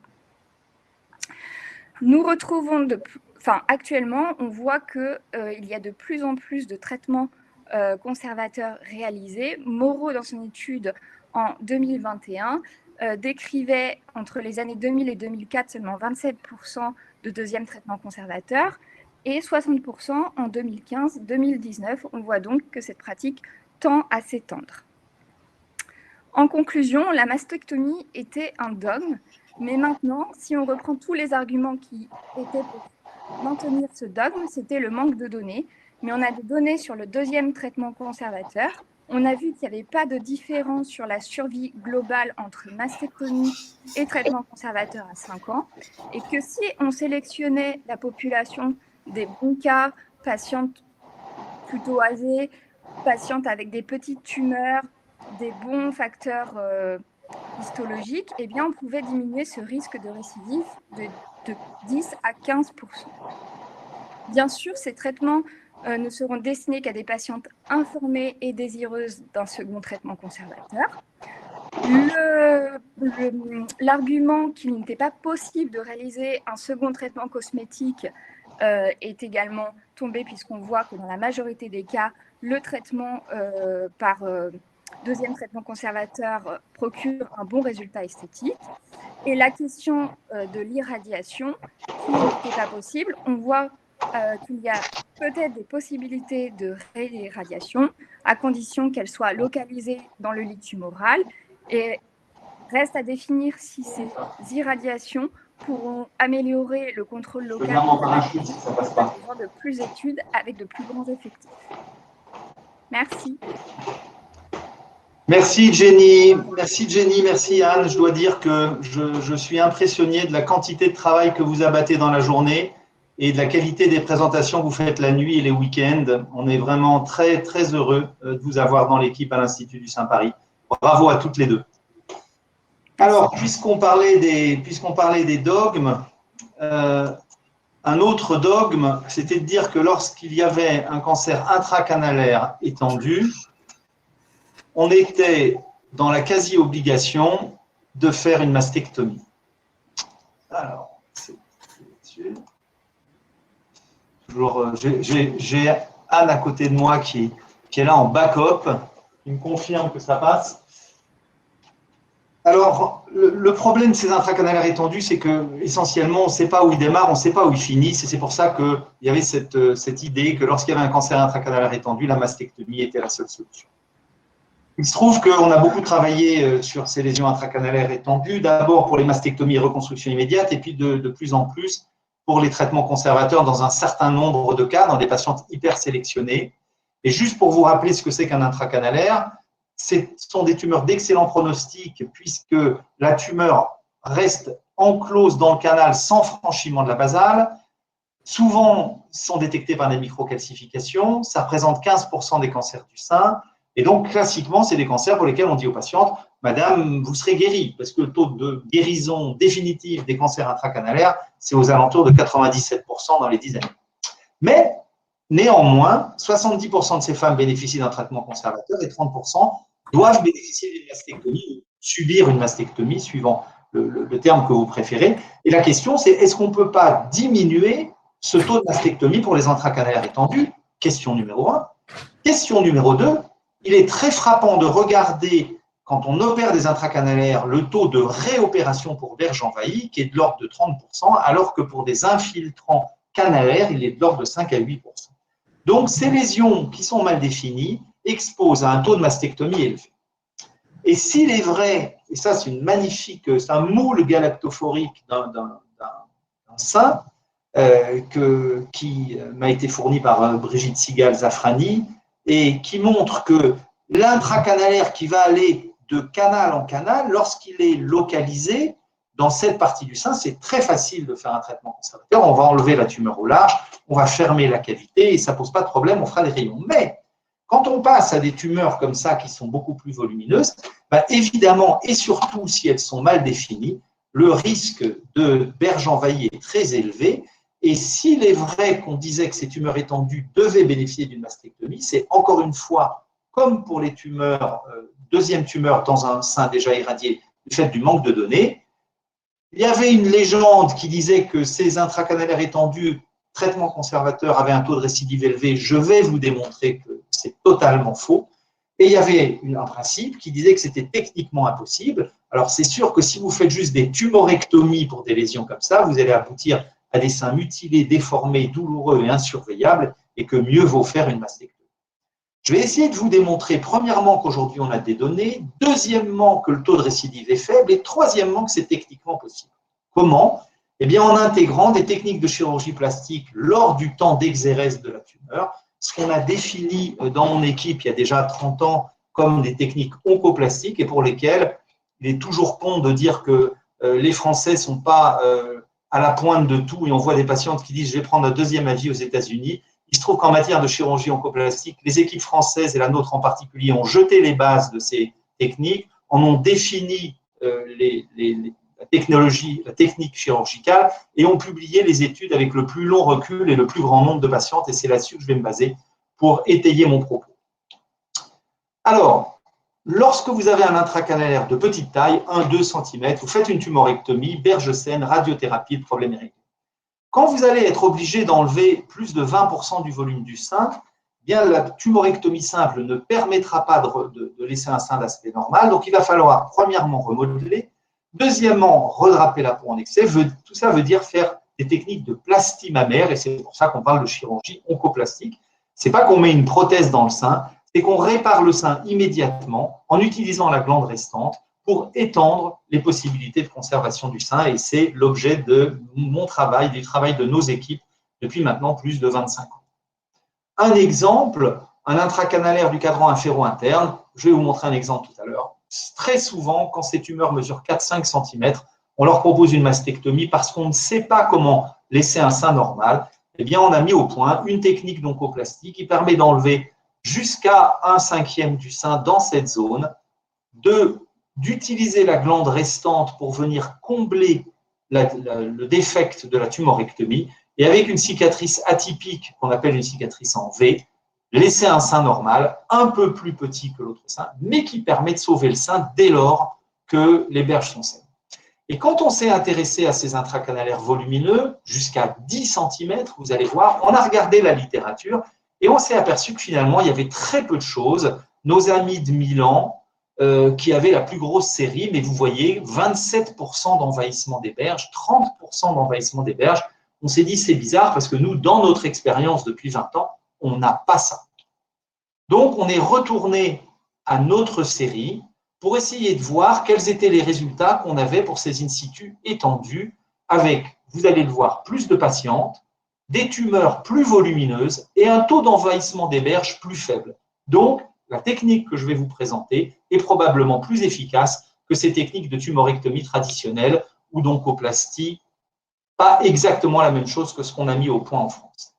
Nous retrouvons, actuellement, on voit qu'il y a de plus en plus de traitements conservateurs réalisés. Moreau, dans son étude en 2021, décrivait entre les années 2000 et 2004 seulement 27% de deuxième traitement conservateur et 60% en 2015-2019. On voit donc que cette pratique tend à s'étendre. En conclusion, la mastectomie était un dogme, mais maintenant, si on reprend tous les arguments qui étaient pour maintenir ce dogme, c'était le manque de données. Mais on a des données sur le deuxième traitement conservateur. On a vu qu'il n'y avait pas de différence sur la survie globale entre mastectomie et traitement conservateur à 5 ans. Et que si on sélectionnait la population des bons cas, patientes plutôt âgées, patientes avec des petites tumeurs, des bons facteurs histologiques, eh bien, on pouvait diminuer ce risque de récidive de 10 à 15%. Bien sûr, ces traitements ne seront destinés qu'à des patientes informées et désireuses d'un second traitement conservateur. L'argument qu'il n'était pas possible de réaliser un second traitement cosmétique est également tombé puisqu'on voit que dans la majorité des cas, le traitement par deuxième traitement conservateur procure un bon résultat esthétique. Et la question de l'irradiation, qui n'était pas possible, on voit qu'il y a peut-être des possibilités de réirradiation à condition qu'elle soit localisée dans le lit tumoral et reste à définir si ces irradiations pourront améliorer le contrôle local de plus d'études avec de plus grands effectifs. Merci. Merci Jenny, merci Anne. Je dois dire que je suis impressionné de la quantité de travail que vous abattez dans la journée et de la qualité des présentations que vous faites la nuit et les week-ends. On est vraiment très, très heureux de vous avoir dans l'équipe à l'Institut du Saint-Paris. Bravo à toutes les deux. Alors, puisqu'on parlait des dogmes, un autre dogme, c'était de dire que lorsqu'il y avait un cancer intracanalaire étendu, on était dans la quasi-obligation de faire une mastectomie. Alors, c'est là-dessus. Toujours, j'ai Anne à côté de moi qui est là en backup, qui me confirme que ça passe. Alors, le problème de ces intracanalaires étendus, c'est qu'essentiellement, on ne sait pas où ils démarrent, on ne sait pas où ils finissent, et c'est pour ça qu'il y avait cette idée que lorsqu'il y avait un cancer intracanalaire étendu, la mastectomie était la seule solution. Il se trouve qu'on a beaucoup travaillé sur ces lésions intracanalaires étendues, d'abord pour les mastectomies et reconstruction immédiate, et puis de plus en plus pour les traitements conservateurs dans un certain nombre de cas, dans des patientes hyper sélectionnées. Et juste pour vous rappeler ce que c'est qu'un intracanalaire, ce sont des tumeurs d'excellent pronostic puisque la tumeur reste enclose dans le canal sans franchissement de la basale. Souvent, sont détectées par des microcalcifications. Ça représente 15% des cancers du sein. Et donc, classiquement, c'est des cancers pour lesquels on dit aux patientes « Madame, vous serez guérie », parce que le taux de guérison définitive des cancers intracanalaires, c'est aux alentours de 97% dans les 10 années. Mais, néanmoins, 70% de ces femmes bénéficient d'un traitement conservateur et 30% doivent bénéficier d'une mastectomie, subir une mastectomie, suivant le terme que vous préférez. Et la question, c'est est-ce qu'on ne peut pas diminuer ce taux de mastectomie pour les intracanalaires étendus? Question numéro 1. Question numéro 2. Il est très frappant de regarder, quand on opère des intracanalaires, le taux de réopération pour verge envahie, qui est de l'ordre de 30%, alors que pour des infiltrants canalaires, il est de l'ordre de 5 à 8%. Donc, ces lésions qui sont mal définies exposent à un taux de mastectomie élevé. Et s'il est vrai, et ça c'est c'est un moule galactophorique d'un sein qui m'a été fourni par Brigitte Sigal-Zafrani et qui montre que l'intracanalaire qui va aller de canal en canal, lorsqu'il est localisé dans cette partie du sein, c'est très facile de faire un traitement conservateur. On va enlever la tumeur au large, on va fermer la cavité et ça ne pose pas de problème, on fera des rayons. Mais quand on passe à des tumeurs comme ça qui sont beaucoup plus volumineuses, évidemment, et surtout si elles sont mal définies, le risque de berge envahie est très élevé. Et s'il est vrai qu'on disait que ces tumeurs étendues devaient bénéficier d'une mastectomie, c'est encore une fois, comme pour les tumeurs, deuxième tumeur dans un sein déjà irradié du fait du manque de données. Il y avait une légende qui disait que ces intracanalaires étendus, traitement conservateur, avaient un taux de récidive élevé. Je vais vous démontrer que c'est totalement faux. Et il y avait un principe qui disait que c'était techniquement impossible. Alors c'est sûr que si vous faites juste des tumorectomies pour des lésions comme ça, vous allez aboutir à des seins mutilés, déformés, douloureux et insurveillables, et que mieux vaut faire une mastectomie. Je vais essayer de vous démontrer, premièrement, qu'aujourd'hui on a des données, deuxièmement, que le taux de récidive est faible, et troisièmement, que c'est techniquement possible. Comment? Eh bien, en intégrant des techniques de chirurgie plastique lors du temps d'exérèse de la tumeur, ce qu'on a défini dans mon équipe il y a déjà 30 ans comme des techniques oncoplastiques et pour lesquelles il est toujours bon de dire que les Français ne sont pas à la pointe de tout et on voit des patientes qui disent « je vais prendre un deuxième avis aux États-Unis ». Il se trouve qu'en matière de chirurgie oncoplastique, les équipes françaises et la nôtre en particulier ont jeté les bases de ces techniques, en ont défini la technique chirurgicale et ont publié les études avec le plus long recul et le plus grand nombre de patientes et c'est là-dessus que je vais me baser pour étayer mon propos. Alors, lorsque vous avez un intracanalaire de petite taille, 1-2 cm, vous faites une tumorectomie, berge saine, radiothérapie, le problème est réglé. Quand vous allez être obligé d'enlever plus de 20% du volume du sein, bien la tumorectomie simple ne permettra pas de laisser un sein d'aspect normal. Donc, il va falloir, premièrement, remodeler. Deuxièmement, redraper la peau en excès. Tout ça veut dire faire des techniques de plastie mammaire, et c'est pour ça qu'on parle de chirurgie oncoplastique. Ce n'est pas qu'on met une prothèse dans le sein, c'est qu'on répare le sein immédiatement en utilisant la glande restante pour étendre les possibilités de conservation du sein. Et c'est l'objet de mon travail, du travail de nos équipes depuis maintenant plus de 25 ans. Un exemple, un intracanalaire du cadran inféro-interne. Je vais vous montrer un exemple tout à l'heure. Très souvent, quand ces tumeurs mesurent 4-5 cm, on leur propose une mastectomie parce qu'on ne sait pas comment laisser un sein normal. Eh bien, on a mis au point une technique d'oncoplastie qui permet d'enlever jusqu'à 1/5 du sein dans cette zone, d'utiliser la glande restante pour venir combler le défect de la tumorectomie et avec une cicatrice atypique qu'on appelle une cicatrice en V, laisser un sein normal, un peu plus petit que l'autre sein, mais qui permet de sauver le sein dès lors que les berges sont saines. Et quand on s'est intéressé à ces intracanalaires volumineux, jusqu'à 10 cm, vous allez voir, on a regardé la littérature et on s'est aperçu que finalement, il y avait très peu de choses. Nos amis de Milan, qui avaient la plus grosse série, mais vous voyez, 27% d'envahissement des berges, 30% d'envahissement des berges. On s'est dit, c'est bizarre parce que nous, dans notre expérience depuis 20 ans, on n'a pas ça. Donc, on est retourné à notre série pour essayer de voir quels étaient les résultats qu'on avait pour ces in situ étendus avec, vous allez le voir, plus de patientes, des tumeurs plus volumineuses et un taux d'envahissement des berges plus faible. Donc, la technique que je vais vous présenter est probablement plus efficace que ces techniques de tumorectomie traditionnelles ou d'oncoplastie, pas exactement la même chose que ce qu'on a mis au point en France.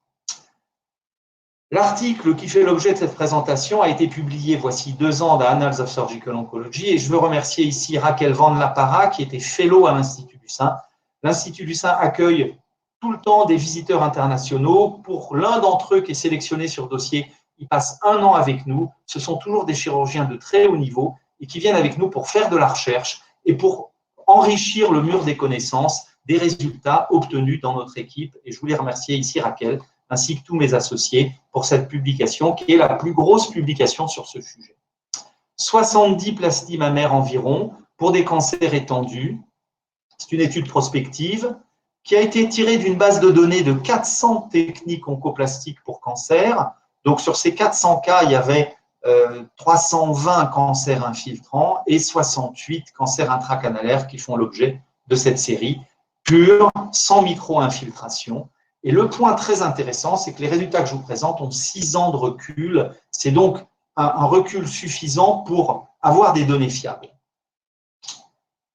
L'article qui fait l'objet de cette présentation a été publié voici 2 ans dans Annals of Surgical Oncology et je veux remercier ici Raquel Van La Parra qui était fellow à l'Institut du sein. L'Institut du sein accueille tout le temps des visiteurs internationaux. Pour l'un d'entre eux qui est sélectionné sur dossier, il passe 1 an avec nous. Ce sont toujours des chirurgiens de très haut niveau et qui viennent avec nous pour faire de la recherche et pour enrichir le mur des connaissances, des résultats obtenus dans notre équipe. Et je voulais remercier ici Raquel, ainsi que tous mes associés pour cette publication qui est la plus grosse publication sur ce sujet. 70 plasties mammaires environ pour des cancers étendus. C'est une étude prospective qui a été tirée d'une base de données de 400 techniques oncoplastiques pour cancer. Donc, sur ces 400 cas, il y avait 320 cancers infiltrants et 68 cancers intracanalaires qui font l'objet de cette série. pure, sans micro-infiltration. Et le point très intéressant, c'est que les résultats que je vous présente ont 6 ans de recul. C'est donc un recul suffisant pour avoir des données fiables.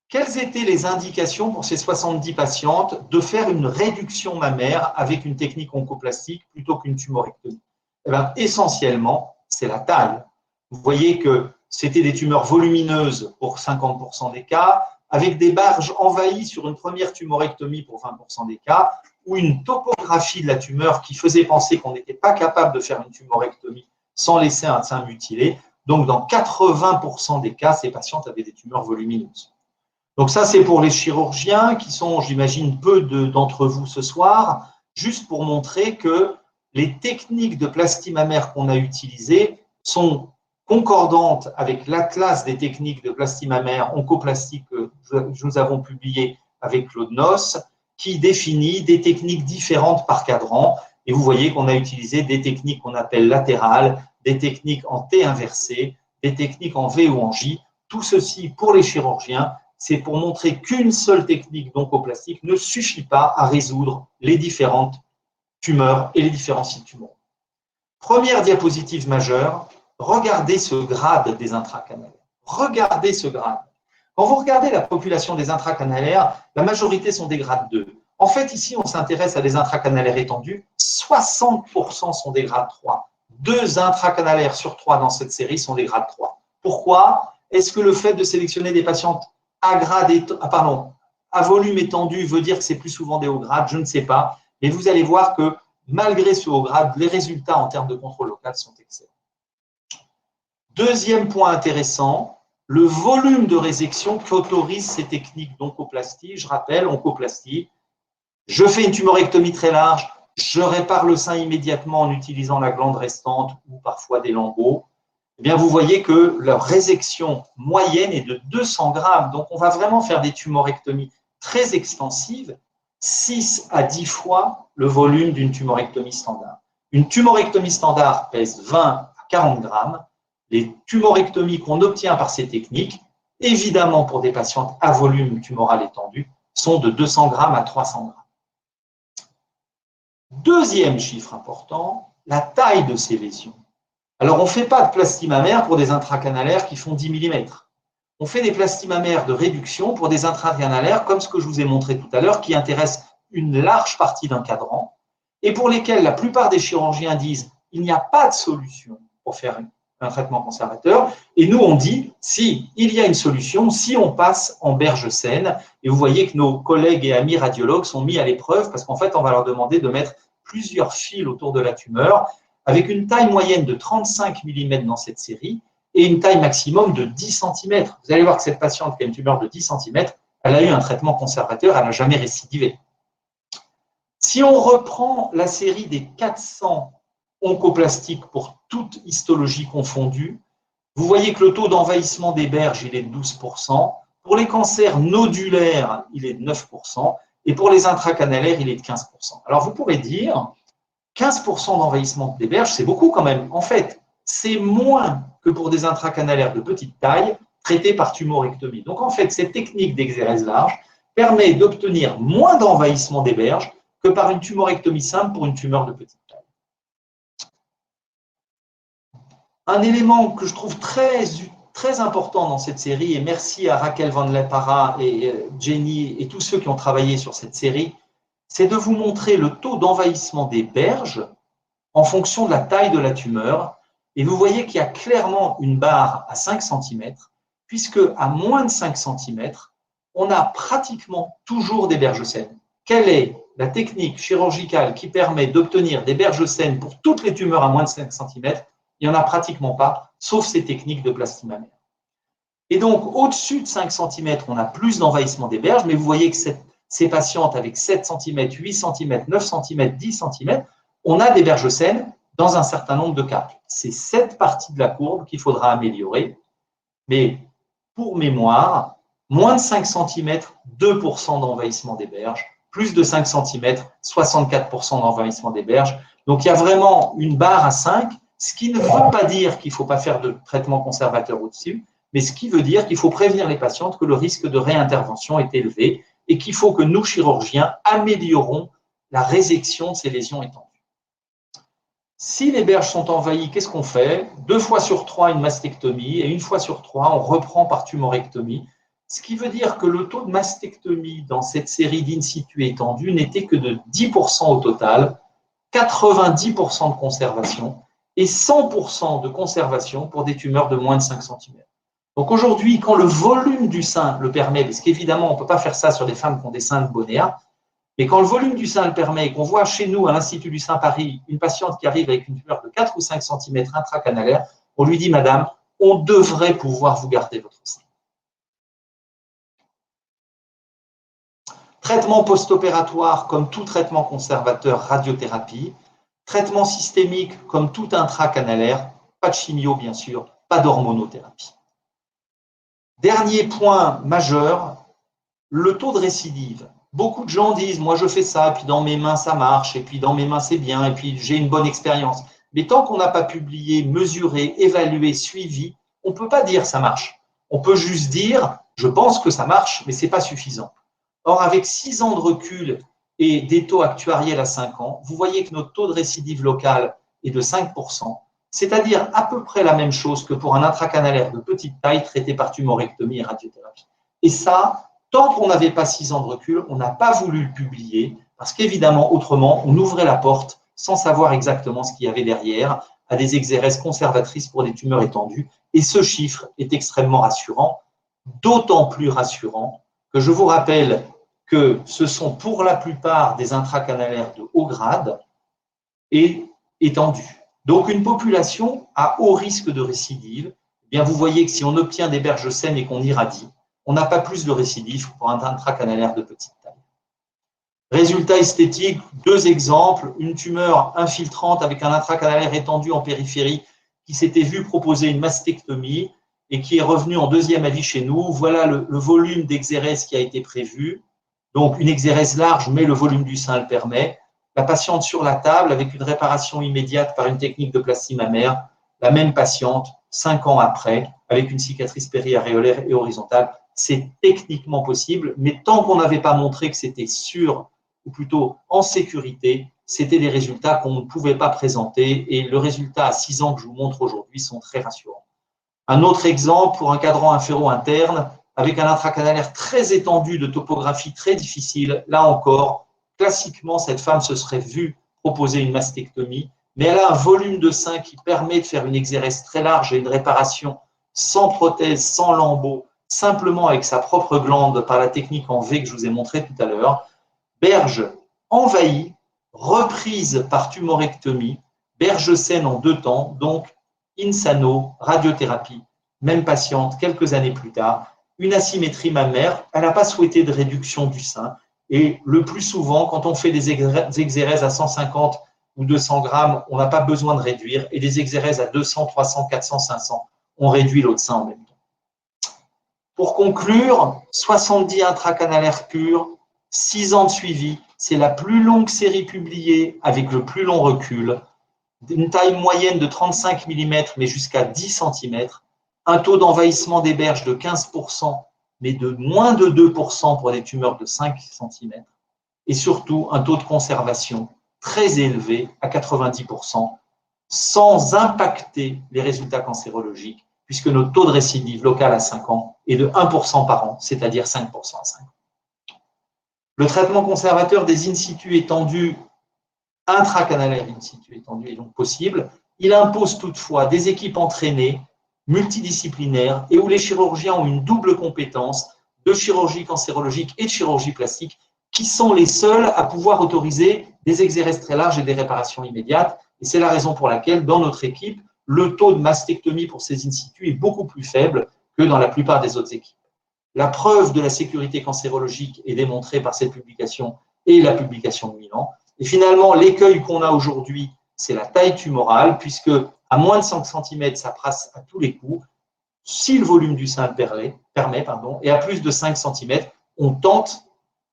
Quelles étaient les indications pour ces 70 patientes de faire une réduction mammaire avec une technique oncoplastique plutôt qu'une tumorectomie? Eh bien, essentiellement, c'est la taille. Vous voyez que c'était des tumeurs volumineuses pour 50% des cas, avec des barges envahies sur une première tumorectomie pour 20% des cas, ou une topographie de la tumeur qui faisait penser qu'on n'était pas capable de faire une tumorectomie sans laisser un sein mutilé. Donc, dans 80% des cas, ces patientes avaient des tumeurs volumineuses. Donc ça, c'est pour les chirurgiens qui sont, j'imagine, peu d'entre vous ce soir, juste pour montrer que les techniques de plastie mammaire qu'on a utilisées sont concordantes avec l'atlas des techniques de plastie mammaire oncoplastique que nous avons publié avec Claude Noss, qui définit des techniques différentes par cadran. Et vous voyez qu'on a utilisé des techniques qu'on appelle latérales, des techniques en T inversé, des techniques en V ou en J. Tout ceci, pour les chirurgiens, c'est pour montrer qu'une seule technique d'oncoplastique ne suffit pas à résoudre les différentes tumeurs et les différents sites tumoraux. Première diapositive majeure, regardez ce grade des intracanalaires. Regardez ce grade. Quand vous regardez la population des intracanalaires, la majorité sont des grades 2. En fait, ici, on s'intéresse à des intracanalaires étendus. 60% sont des grades 3. 2 intracanalaires sur 3 dans cette série sont des grades 3. Pourquoi? Est-ce que le fait de sélectionner des patientes à volume étendu veut dire que c'est plus souvent des hauts grades? Je ne sais pas. Mais vous allez voir que malgré ce haut grade, les résultats en termes de contrôle local sont excellents. Deuxième point intéressant, le volume de résection qu'autorisent ces techniques d'oncoplastie. Je rappelle, oncoplastie, je fais une tumorectomie très large, je répare le sein immédiatement en utilisant la glande restante ou parfois des lambeaux. Eh bien, vous voyez que leur résection moyenne est de 200 grammes. Donc, on va vraiment faire des tumorectomies très extensives, 6 à 10 fois le volume d'une tumorectomie standard. Une tumorectomie standard pèse 20 à 40 grammes. Les tumorectomies qu'on obtient par ces techniques, évidemment pour des patientes à volume tumoral étendu, sont de 200 grammes à 300 grammes. Deuxième chiffre important, la taille de ces lésions. Alors, on ne fait pas de plastie mammaire pour des intracanalaires qui font 10 mm. On fait des plasties mammaires de réduction pour des intracanalaires, comme ce que je vous ai montré tout à l'heure, qui intéressent une large partie d'un cadran et pour lesquels la plupart des chirurgiens disent il n'y a pas de solution pour faire un traitement conservateur. Et nous, on dit si il y a une solution, si on passe en berge saine. Et vous voyez que nos collègues et amis radiologues sont mis à l'épreuve parce qu'en fait, on va leur demander de mettre plusieurs fils autour de la tumeur, avec une taille moyenne de 35 mm dans cette série et une taille maximum de 10 cm. Vous allez voir que cette patiente qui a une tumeur de 10 cm, elle a eu un traitement conservateur, elle n'a jamais récidivé. Si on reprend la série des 400 oncoplastiques pour toute histologie confondue, vous voyez que le taux d'envahissement des berges, il est de 12%. Pour les cancers nodulaires, il est de 9%. Et pour les intracanalaires, il est de 15%. Alors, vous pourrez dire 15% d'envahissement des berges, c'est beaucoup quand même. En fait, c'est moins que pour des intracanalaires de petite taille traités par tumorectomie. Donc, en fait, cette technique d'exérèse large permet d'obtenir moins d'envahissement des berges que par une tumorectomie simple pour une tumeur de petite taille. Un élément que je trouve très important dans cette série, et merci à Raquel Van Lepara et Jenny et tous ceux qui ont travaillé sur cette série, c'est de vous montrer le taux d'envahissement des berges en fonction de la taille de la tumeur. Et vous voyez qu'il y a clairement une barre à 5 cm, puisque à moins de 5 cm, on a pratiquement toujours des berges saines. Quelle est la technique chirurgicale qui permet d'obtenir des berges saines pour toutes les tumeurs à moins de 5 cm? Il n'y en a pratiquement pas, sauf ces techniques de plastie mammaire. Et donc, au-dessus de 5 cm, on a plus d'envahissement des berges, mais vous voyez que ces patientes avec 7 cm, 8 cm, 9 cm, 10 cm, on a des berges saines dans un certain nombre de cas. C'est cette partie de la courbe qu'il faudra améliorer. Mais pour mémoire, moins de 5 cm, 2% d'envahissement des berges, plus de 5 cm, 64% d'envahissement des berges. Donc, il y a vraiment une barre à 5, ce qui ne veut pas dire qu'il ne faut pas faire de traitement conservateur au-dessus, mais ce qui veut dire qu'il faut prévenir les patientes que le risque de réintervention est élevé et qu'il faut que nous, chirurgiens, améliorons la résection de ces lésions étendues. Si les berges sont envahies, qu'est-ce qu'on fait? 2 fois sur 3, une mastectomie, et 1 fois sur 3, on reprend par tumorectomie. Ce qui veut dire que le taux de mastectomie dans cette série d'in situ étendus n'était que de 10% au total, 90% de conservation et 100% de conservation pour des tumeurs de moins de 5 cm. Donc aujourd'hui, quand le volume du sein le permet, parce qu'évidemment, on ne peut pas faire ça sur des femmes qui ont des seins de Bonéa, mais quand le volume du sein le permet et qu'on voit chez nous, à l'Institut du Sein Paris, une patiente qui arrive avec une tumeur de 4 ou 5 cm intracanalaire, on lui dit, madame, on devrait pouvoir vous garder votre sein. Traitement post-opératoire comme tout traitement conservateur, radiothérapie. Traitement systémique comme tout intracanalaire, pas de chimio bien sûr, pas d'hormonothérapie. Dernier point majeur, le taux de récidive. Beaucoup de gens disent, moi je fais ça, et puis dans mes mains ça marche, et puis dans mes mains c'est bien, et puis j'ai une bonne expérience. Mais tant qu'on n'a pas publié, mesuré, évalué, suivi, on ne peut pas dire ça marche. On peut juste dire, je pense que ça marche, mais ce n'est pas suffisant. Or, avec 6 ans de recul et des taux actuariels à 5 ans, vous voyez que notre taux de récidive locale est de 5%, c'est-à-dire à peu près la même chose que pour un intracanalaire de petite taille traité par tumorectomie et radiothérapie. Et ça, tant qu'on n'avait pas 6 ans de recul, on n'a pas voulu le publier, parce qu'évidemment, autrement, on ouvrait la porte sans savoir exactement ce qu'il y avait derrière, à des exérèses conservatrices pour des tumeurs étendues. Et ce chiffre est extrêmement rassurant, d'autant plus rassurant que je vous rappelle que ce sont pour la plupart des intracanalaires de haut grade et étendus. Donc, une population à haut risque de récidive, eh bien vous voyez que si on obtient des berges saines et qu'on irradie, on n'a pas plus de récidive pour un intracanalaire de petite taille. Résultat esthétique, 2 exemples. Une tumeur infiltrante avec un intracanalaire étendu en périphérie qui s'était vu proposer une mastectomie et qui est revenu en 2e avis chez nous. Voilà le volume d'exérèse qui a été prévu. Donc, une exérèse large, mais le volume du sein le permet. La patiente sur la table avec une réparation immédiate par une technique de plastie mammaire. La même patiente, 5 ans après, avec une cicatrice périaréolaire et horizontale. C'est techniquement possible, mais tant qu'on n'avait pas montré que c'était sûr, ou plutôt en sécurité, c'était des résultats qu'on ne pouvait pas présenter. Et le résultat à 6 ans que je vous montre aujourd'hui sont très rassurants. Un autre exemple pour un cadran inféro-interne, avec un intracanalaire très étendu de topographie très difficile. Là encore, classiquement, cette femme se serait vue proposer une mastectomie, mais elle a un volume de sein qui permet de faire une exérèse très large et une réparation sans prothèse, sans lambeau, simplement avec sa propre glande par la technique en V que je vous ai montré tout à l'heure. Berge envahie, reprise par tumorectomie, berge saine en 2 temps, donc insano, radiothérapie, même patiente, quelques années plus tard. Une asymétrie mammaire, elle n'a pas souhaité de réduction du sein. Et le plus souvent, quand on fait des exérèses à 150 ou 200 grammes, on n'a pas besoin de réduire. Et des exérèses à 200, 300, 400, 500, on réduit l'autre sein en même temps. Pour conclure, 70 intracanalaires purs, 6 ans de suivi, c'est la plus longue série publiée avec le plus long recul, une taille moyenne de 35 mm, mais jusqu'à 10 cm, un taux d'envahissement des berges de 15%, mais de moins de 2% pour les tumeurs de 5 cm, et surtout un taux de conservation très élevé à 90%, sans impacter les résultats cancérologiques, puisque notre taux de récidive local à 5 ans est de 1% par an, c'est-à-dire 5% à 5 ans. Le traitement conservateur des in situ étendus, intracanalaires in situ étendus, est donc possible. Il impose toutefois des équipes entraînées, multidisciplinaires, et où les chirurgiens ont une double compétence de chirurgie cancérologique et de chirurgie plastique, qui sont les seuls à pouvoir autoriser des exérèses très larges et des réparations immédiates. Et c'est la raison pour laquelle, dans notre équipe, le taux de mastectomie pour ces in situ est beaucoup plus faible que dans la plupart des autres équipes. La preuve de la sécurité cancérologique est démontrée par cette publication et la publication de Milan. Et finalement, l'écueil qu'on a aujourd'hui, c'est la taille tumorale, puisque à moins de 5 cm, ça passe à tous les coups, si le volume du sein permet, et à plus de 5 cm, on tente,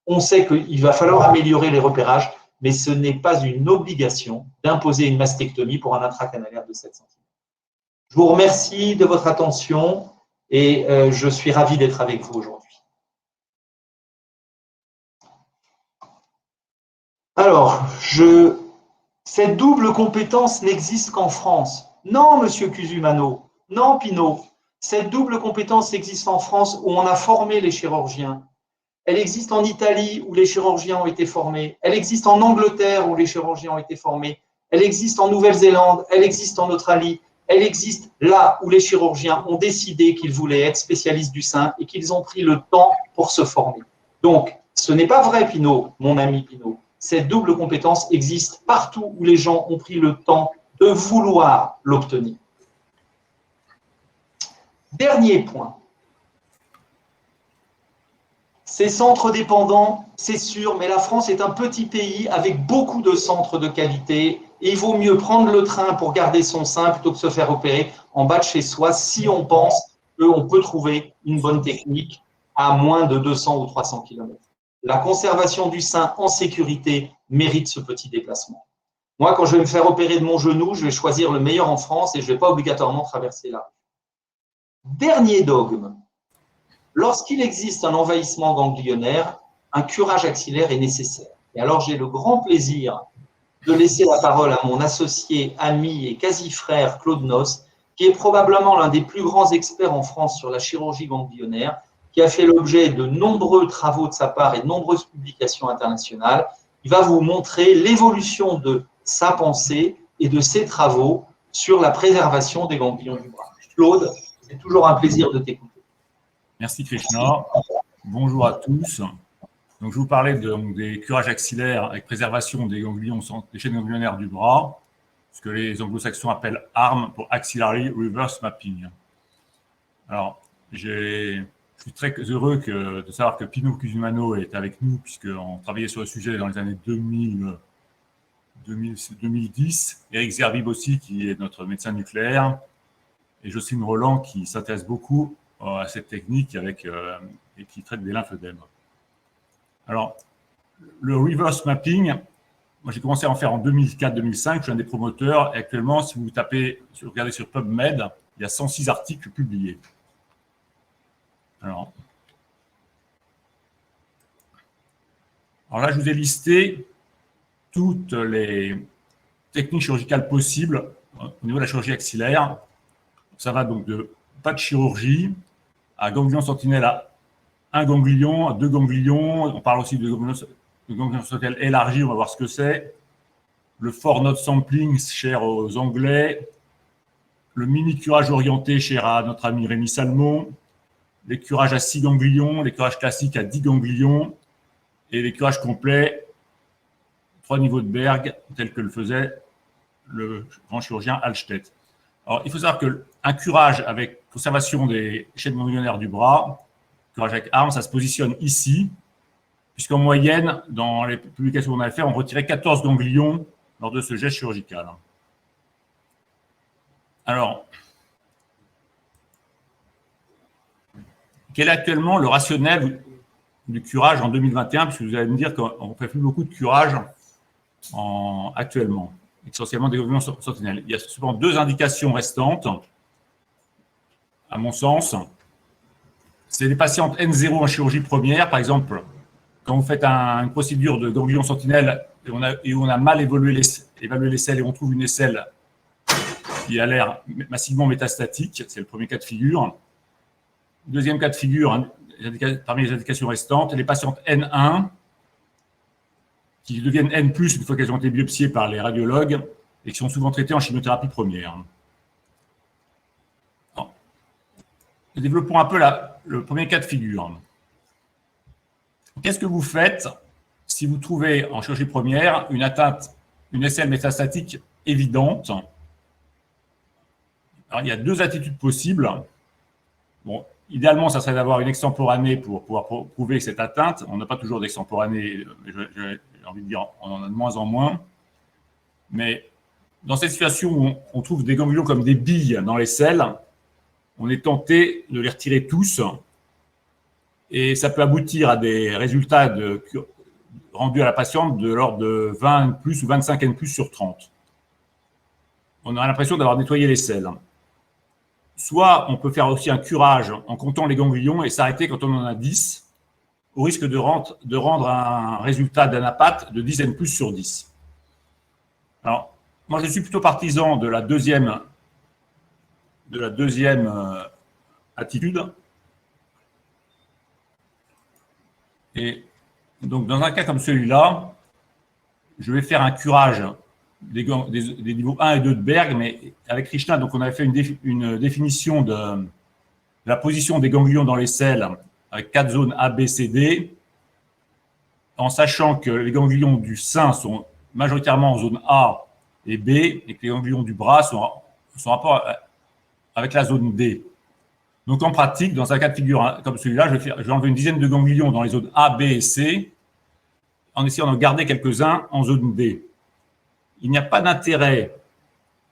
on sait qu'il va falloir améliorer les repérages, mais ce n'est pas une obligation d'imposer une mastectomie pour un intracanalaire de 7 cm. Je vous remercie de votre attention et je suis ravi d'être avec vous aujourd'hui. Alors, cette double compétence n'existe qu'en France. Non, monsieur Cusumano, non, Pinault. Cette double compétence existe en France où on a formé les chirurgiens. Elle existe en Italie où les chirurgiens ont été formés. Elle existe en Angleterre où les chirurgiens ont été formés. Elle existe en Nouvelle-Zélande. Elle existe en Australie. Elle existe là où les chirurgiens ont décidé qu'ils voulaient être spécialistes du sein et qu'ils ont pris le temps pour se former. Donc, ce n'est pas vrai, Pinault, mon ami Pinault. Cette double compétence existe partout où les gens ont pris le temps de vouloir l'obtenir. Dernier point. Ces centres dépendants, c'est sûr, mais la France est un petit pays avec beaucoup de centres de qualité et il vaut mieux prendre le train pour garder son sein plutôt que se faire opérer en bas de chez soi si on pense qu'on peut trouver une bonne technique à moins de 200 ou 300 km. La conservation du sein en sécurité mérite ce petit déplacement. Moi, quand je vais me faire opérer de mon genou, je vais choisir le meilleur en France et je ne vais pas obligatoirement traverser là. Dernier dogme. Lorsqu'il existe un envahissement ganglionnaire, un curage axillaire est nécessaire. Et alors, j'ai le grand plaisir de laisser la parole à mon associé, ami et quasi-frère Claude Noss, qui est probablement l'un des plus grands experts en France sur la chirurgie ganglionnaire, qui a fait l'objet de nombreux travaux de sa part et de nombreuses publications internationales. Il va vous montrer l'évolution de sa pensée et de ses travaux sur la préservation des ganglions du bras. Claude, c'est toujours un plaisir de t'écouter. Merci Krishna. Bonjour à tous. Donc, je vous parlais des curages axillaires avec préservation des ganglions, des chaînes ganglionnaires du bras, ce que les anglo-saxons appellent ARM pour Axillary Reverse Mapping. Alors, je suis très heureux de savoir que Pinault Cusumano est avec nous, puisqu'on travaillait sur le sujet dans les années 2010. Eric Zerbib aussi, qui est notre médecin nucléaire, et Jocelyne Roland, qui s'intéresse beaucoup à cette technique et qui traite des lymphodèmes. Alors, le reverse mapping, moi j'ai commencé à en faire en 2004-2005, je suis un des promoteurs, et actuellement, si vous regardez sur PubMed, il y a 106 articles publiés. Alors là, je vous ai listé toutes les techniques chirurgicales possibles au niveau de la chirurgie axillaire. Ça va donc de pas de chirurgie à ganglion sentinelle à un ganglion, à 2 ganglions. On parle aussi de ganglion sentinelle élargi, on va voir ce que c'est. Le fort node sampling, cher aux Anglais. Le mini curage orienté, cher à notre ami Rémi Salmon. Les curages à 6 ganglions, les curages classiques à 10 ganglions et les curages complets, 3 niveaux de Berg, tel que le faisait le grand chirurgien Alstedt. Alors, il faut savoir qu'un curage avec conservation des chaînes ganglionnaires du bras, curage avec ARM, ça se positionne ici, puisqu'en moyenne, dans les publications qu'on a fait, on retirait 14 ganglions lors de ce geste chirurgical. Alors, quel est actuellement le rationnel du curage en 2021, puisque vous allez me dire qu'on ne fait plus beaucoup de curage actuellement, essentiellement des ganglions sentinelles. Il y a souvent 2 indications restantes, à mon sens. C'est les patientes N0 en chirurgie première, par exemple, quand vous faites une procédure de ganglion sentinelle et on a mal évalué les selles et on trouve une aisselle qui a l'air massivement métastatique, c'est le premier cas de figure. Deuxième cas de figure, parmi les indications restantes, les patientes N1 qui deviennent N+, une fois qu'elles ont été biopsiées par les radiologues et qui sont souvent traitées en chimiothérapie première. Alors, développons un peu le premier cas de figure. Qu'est-ce que vous faites si vous trouvez en chirurgie première une aisselle métastatique évidente? Alors, il y a 2 attitudes possibles. Bon, idéalement, ça serait d'avoir une extemporanée pour pouvoir prouver cette atteinte. On n'a pas toujours d'extemporanée, j'ai envie de dire, on en a de moins en moins. Mais dans cette situation où on trouve des ganglions comme des billes dans les selles, on est tenté de les retirer tous. Et ça peut aboutir à des résultats rendus à la patiente de l'ordre de 20 N+, ou 25 N+, sur 30. On a l'impression d'avoir nettoyé les selles. Soit on peut faire aussi un curage en comptant les ganglions et s'arrêter quand on en a 10. au risque de rendre un résultat d'anapathe de 10 N+ sur 10. Alors, moi, je suis plutôt partisan de la deuxième attitude. Et donc, dans un cas comme celui-là, je vais faire un curage des niveaux 1 et 2 de Berg, mais avec Krishna, donc on avait fait une définition de la position des ganglions dans les selles avec 4 zones A, B, C, D, en sachant que les ganglions du sein sont majoritairement en zone A et B, et que les ganglions du bras sont en rapport avec la zone D. Donc en pratique, dans un cas de figure comme celui-là, je vais enlever une dizaine de ganglions dans les zones A, B et C, en essayant de garder quelques-uns en zone D. Il n'y a pas d'intérêt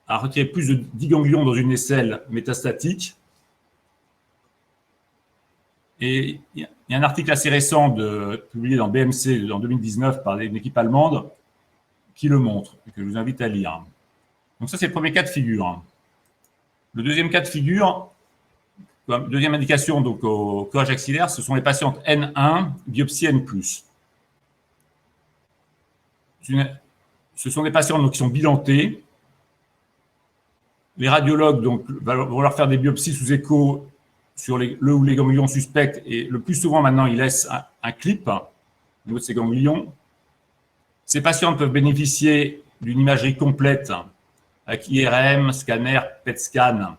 à retirer plus de 10 ganglions dans une aisselle métastatique. Et il y a un article assez récent publié dans BMC en 2019 par une équipe allemande qui le montre et que je vous invite à lire. Donc ça, c'est le premier cas de figure. Le deuxième cas de figure, deuxième indication donc, au curage axillaire, ce sont les patientes N1, biopsie N+. Ce sont des patients donc, qui sont bilantés. Les radiologues donc, vont leur faire des biopsies sous écho sur le ou les ganglions suspects, et le plus souvent maintenant, ils laissent un clip au niveau de ces ganglions. Ces patients peuvent bénéficier d'une imagerie complète avec IRM, scanner, PET scan,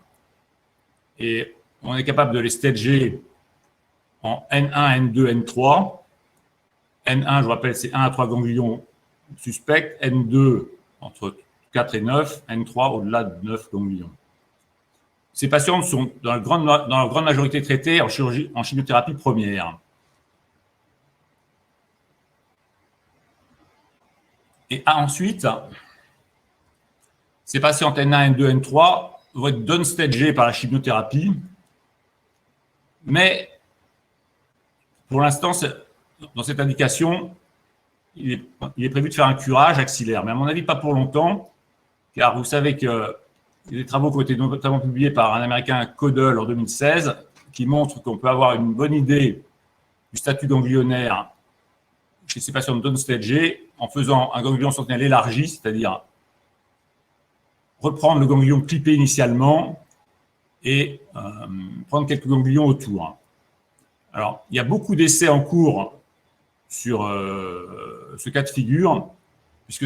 et on est capable de les stager en N1, N2, N3. N1, je rappelle, c'est 1 à 3 ganglions suspects, N2 entre 4 et 9, N3 au-delà de 9 ganglions. Ces patients sont dans la grande majorité traités en chimiothérapie première. Et ensuite, ces patients N1, N2, N3 vont être downstagés par la chimiothérapie, mais pour l'instant, dans cette indication, il est prévu de faire un curage axillaire, mais à mon avis, pas pour longtemps, car vous savez que il y a des travaux qui ont été notamment publiés par un Américain, Codel, en 2016, qui montrent qu'on peut avoir une bonne idée du statut ganglionnaire chez ces patients downstagés en faisant un ganglion sentinelle élargi, c'est-à-dire reprendre le ganglion clippé initialement et prendre quelques ganglions autour. Alors, il y a beaucoup d'essais en cours sur ce cas de figure, puisque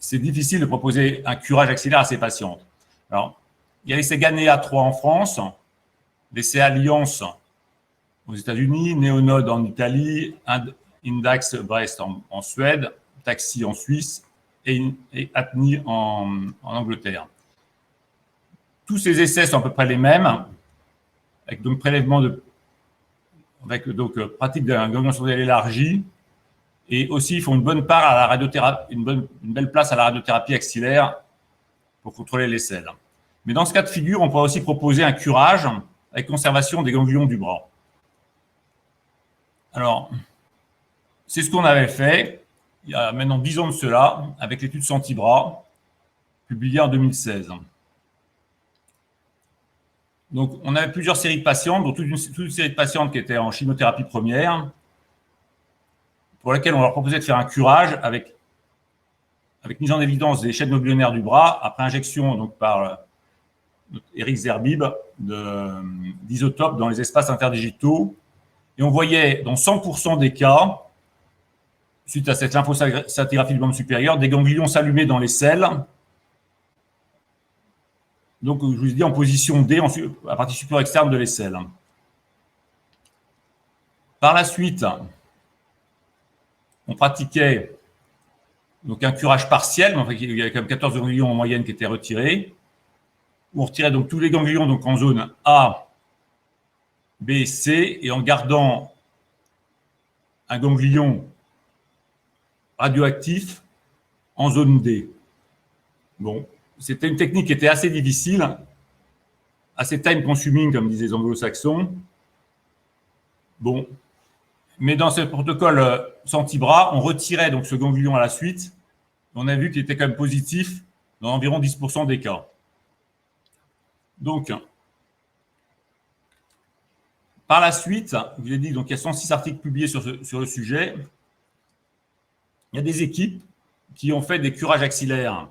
c'est difficile de proposer un curage axillaire à ces patientes. Alors, il y a l'essai Ganea 3 en France, l'essai Alliance aux États-Unis, Neonode en Italie, Indax Brest en Suède, Taxi en Suisse et ATNI en Angleterre. Tous ces essais sont à peu près les mêmes, avec donc prélèvement avec donc pratique d'un ganglion sentinelle élargi. Et aussi, ils font une bonne part à la radiothérapie, une belle place à la radiothérapie axillaire pour contrôler les selles. Mais dans ce cas de figure, on pourrait aussi proposer un curage avec conservation des ganglions du bras. Alors, c'est ce qu'on avait fait il y a maintenant 10 ans de cela, avec l'étude Santibras, publiée en 2016. Donc, on avait plusieurs séries de patientes, dont toute une série de patientes qui étaient en chimiothérapie première, pour laquelle on leur proposait de faire un curage avec mise en évidence des chaînes ganglionnaires du bras, après injection donc, par Eric Zerbib d'isotopes dans les espaces interdigitaux. Et on voyait dans 100% des cas, suite à cette lymphoscintigraphie du membre supérieur, des ganglions s'allumer dans les selles. Donc, je vous ai dit en position D, à la partie supérieure externe de l'aisselle. Par la suite, on pratiquait donc un curage partiel, donc il y avait quand même 14 ganglions en moyenne qui étaient retirés, où on retirait donc tous les ganglions donc en zone A, B, C, et en gardant un ganglion radioactif en zone D. Bon, c'était une technique qui était assez difficile, assez time-consuming, comme disaient les anglo-saxons. Bon, mais dans ce protocole Santibras, on retirait donc ce ganglion à la suite. On a vu qu'il était quand même positif dans environ 10% des cas. Donc, Par la suite, je vous ai dit, donc, il y a 106 articles publiés sur le sujet. Il y a des équipes qui ont fait des curages axillaires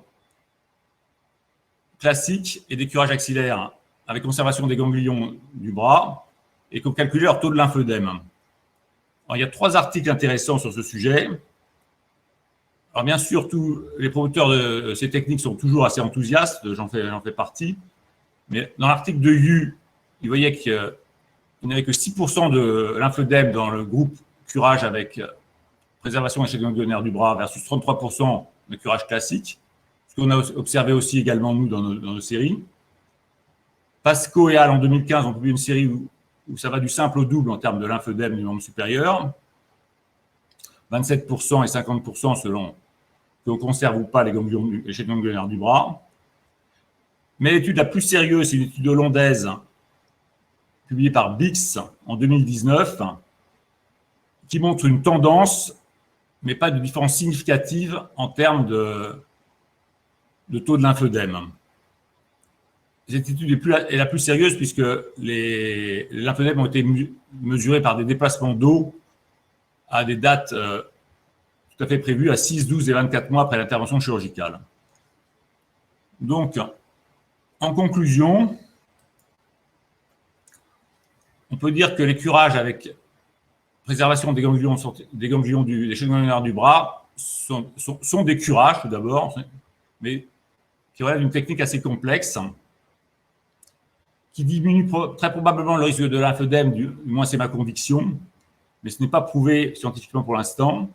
classiques et des curages axillaires avec conservation des ganglions du bras et qui ont calculé leur taux de lymphœdème. Alors, il y a 3 articles intéressants sur ce sujet. Alors, bien sûr, tous les promoteurs de ces techniques sont toujours assez enthousiastes, j'en fais partie. Mais dans l'article de Yu, il voyait qu'il n'y avait que 6% de lymphœdème dans le groupe curage avec préservation échec ganglionnaire du bras versus 33% de curage classique. Ce qu'on a observé aussi également, nous, dans nos séries. Pasco et Al, en 2015, ont publié une série où ça va du simple au double en termes de lymphœdème du membre supérieur. 27% et 50% selon qu'on conserve ou pas les échecs ganglionnaires du bras. Mais l'étude la plus sérieuse, c'est une étude hollandaise publiée par Bix en 2019 qui montre une tendance, mais pas de différence significative en termes de taux de lymphœdème. Cette étude est la plus sérieuse puisque les lymphœdèmes ont été mesurés par des déplacements d'eau à des dates tout à fait prévues à 6, 12 et 24 mois après l'intervention chirurgicale. Donc, en conclusion, on peut dire que les curages avec préservation des ganglions des échecs ganglionnaires du bras sont des curages tout d'abord, mais qui relèvent d'une technique assez complexe, qui diminue très probablement le risque de lymphœdème, du moins c'est ma conviction, mais ce n'est pas prouvé scientifiquement pour l'instant.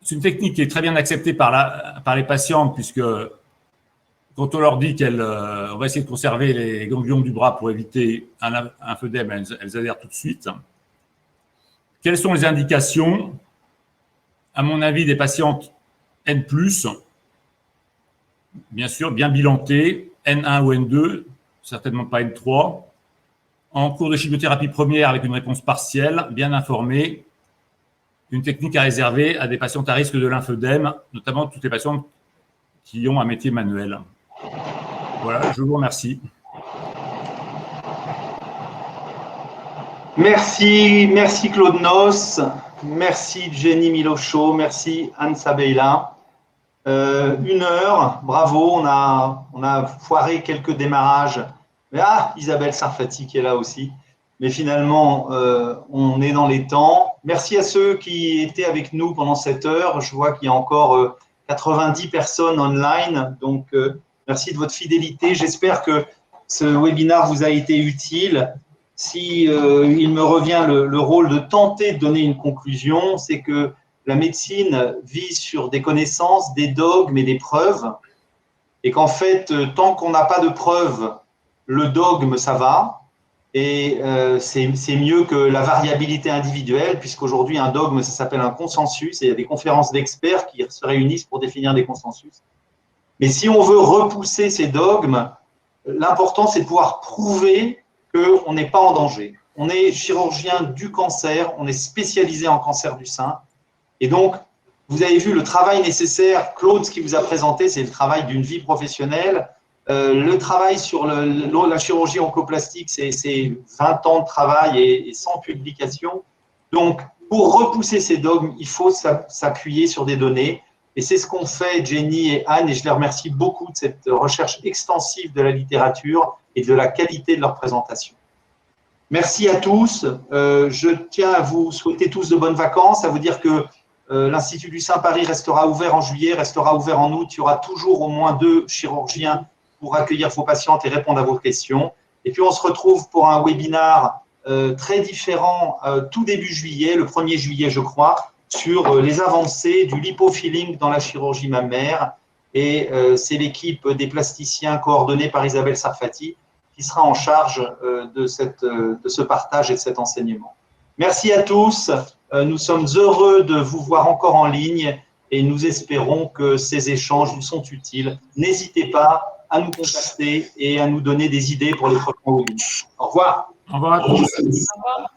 C'est une technique qui est très bien acceptée par les patientes, puisque quand on leur dit qu'on va essayer de conserver les ganglions du bras pour éviter un lymphœdème, elles adhèrent tout de suite. Quelles sont les indications? À mon avis, des patientes N+, bien sûr, bien bilantées, N1 ou N2, certainement pas N3, en cours de chimiothérapie première avec une réponse partielle, bien informée, une technique à réserver à des patientes à risque de lymphœdème, notamment toutes les patientes qui ont un métier manuel. Voilà, je vous remercie. Merci Claude Noss, merci Jenny Milochaud, merci Anne Sabeila. 1 heure, bravo, on a foiré quelques démarrages. Mais Isabelle Sarfati qui est là aussi. Mais finalement, on est dans les temps. Merci à ceux qui étaient avec nous pendant cette heure. Je vois qu'il y a encore 90 personnes online. Donc, merci de votre fidélité. J'espère que ce webinaire vous a été utile. Si il me revient le rôle de tenter de donner une conclusion, c'est que la médecine vise sur des connaissances, des dogmes et des preuves. Et qu'en fait, tant qu'on n'a pas de preuves, le dogme, ça va. Et c'est mieux que la variabilité individuelle, puisqu'aujourd'hui, un dogme, ça s'appelle un consensus, et il y a des conférences d'experts qui se réunissent pour définir des consensus. Mais si on veut repousser ces dogmes, l'important, c'est de pouvoir prouver qu'on n'est pas en danger. On est chirurgien du cancer, on est spécialisé en cancer du sein. Et donc, vous avez vu le travail nécessaire, Claude, ce qu'il vous a présenté, c'est le travail d'une vie professionnelle. Le travail sur la chirurgie oncoplastique, c'est 20 ans de travail et 100 publications. Donc, pour repousser ces dogmes, il faut s'appuyer sur des données. Et c'est ce qu'ont fait Jenny et Anne, et je les remercie beaucoup de cette recherche extensive de la littérature et de la qualité de leur présentation. Merci à tous. Je tiens à vous souhaiter tous de bonnes vacances, à vous dire que l'Institut du Saint-Paris restera ouvert en juillet, restera ouvert en août. Il y aura toujours au moins 2 chirurgiens pour accueillir vos patientes et répondre à vos questions. Et puis, on se retrouve pour un webinaire très différent tout début juillet, le 1er juillet, je crois, sur les avancées du lipofilling dans la chirurgie mammaire. Et c'est l'équipe des plasticiens coordonnée par Isabelle Sarfati qui sera en charge de ce partage et de cet enseignement. Merci à tous. Nous sommes heureux de vous voir encore en ligne et nous espérons que ces échanges vous sont utiles. N'hésitez pas à nous contacter et à nous donner des idées pour les prochains webinaires. Au revoir. Au revoir à tous. Au revoir.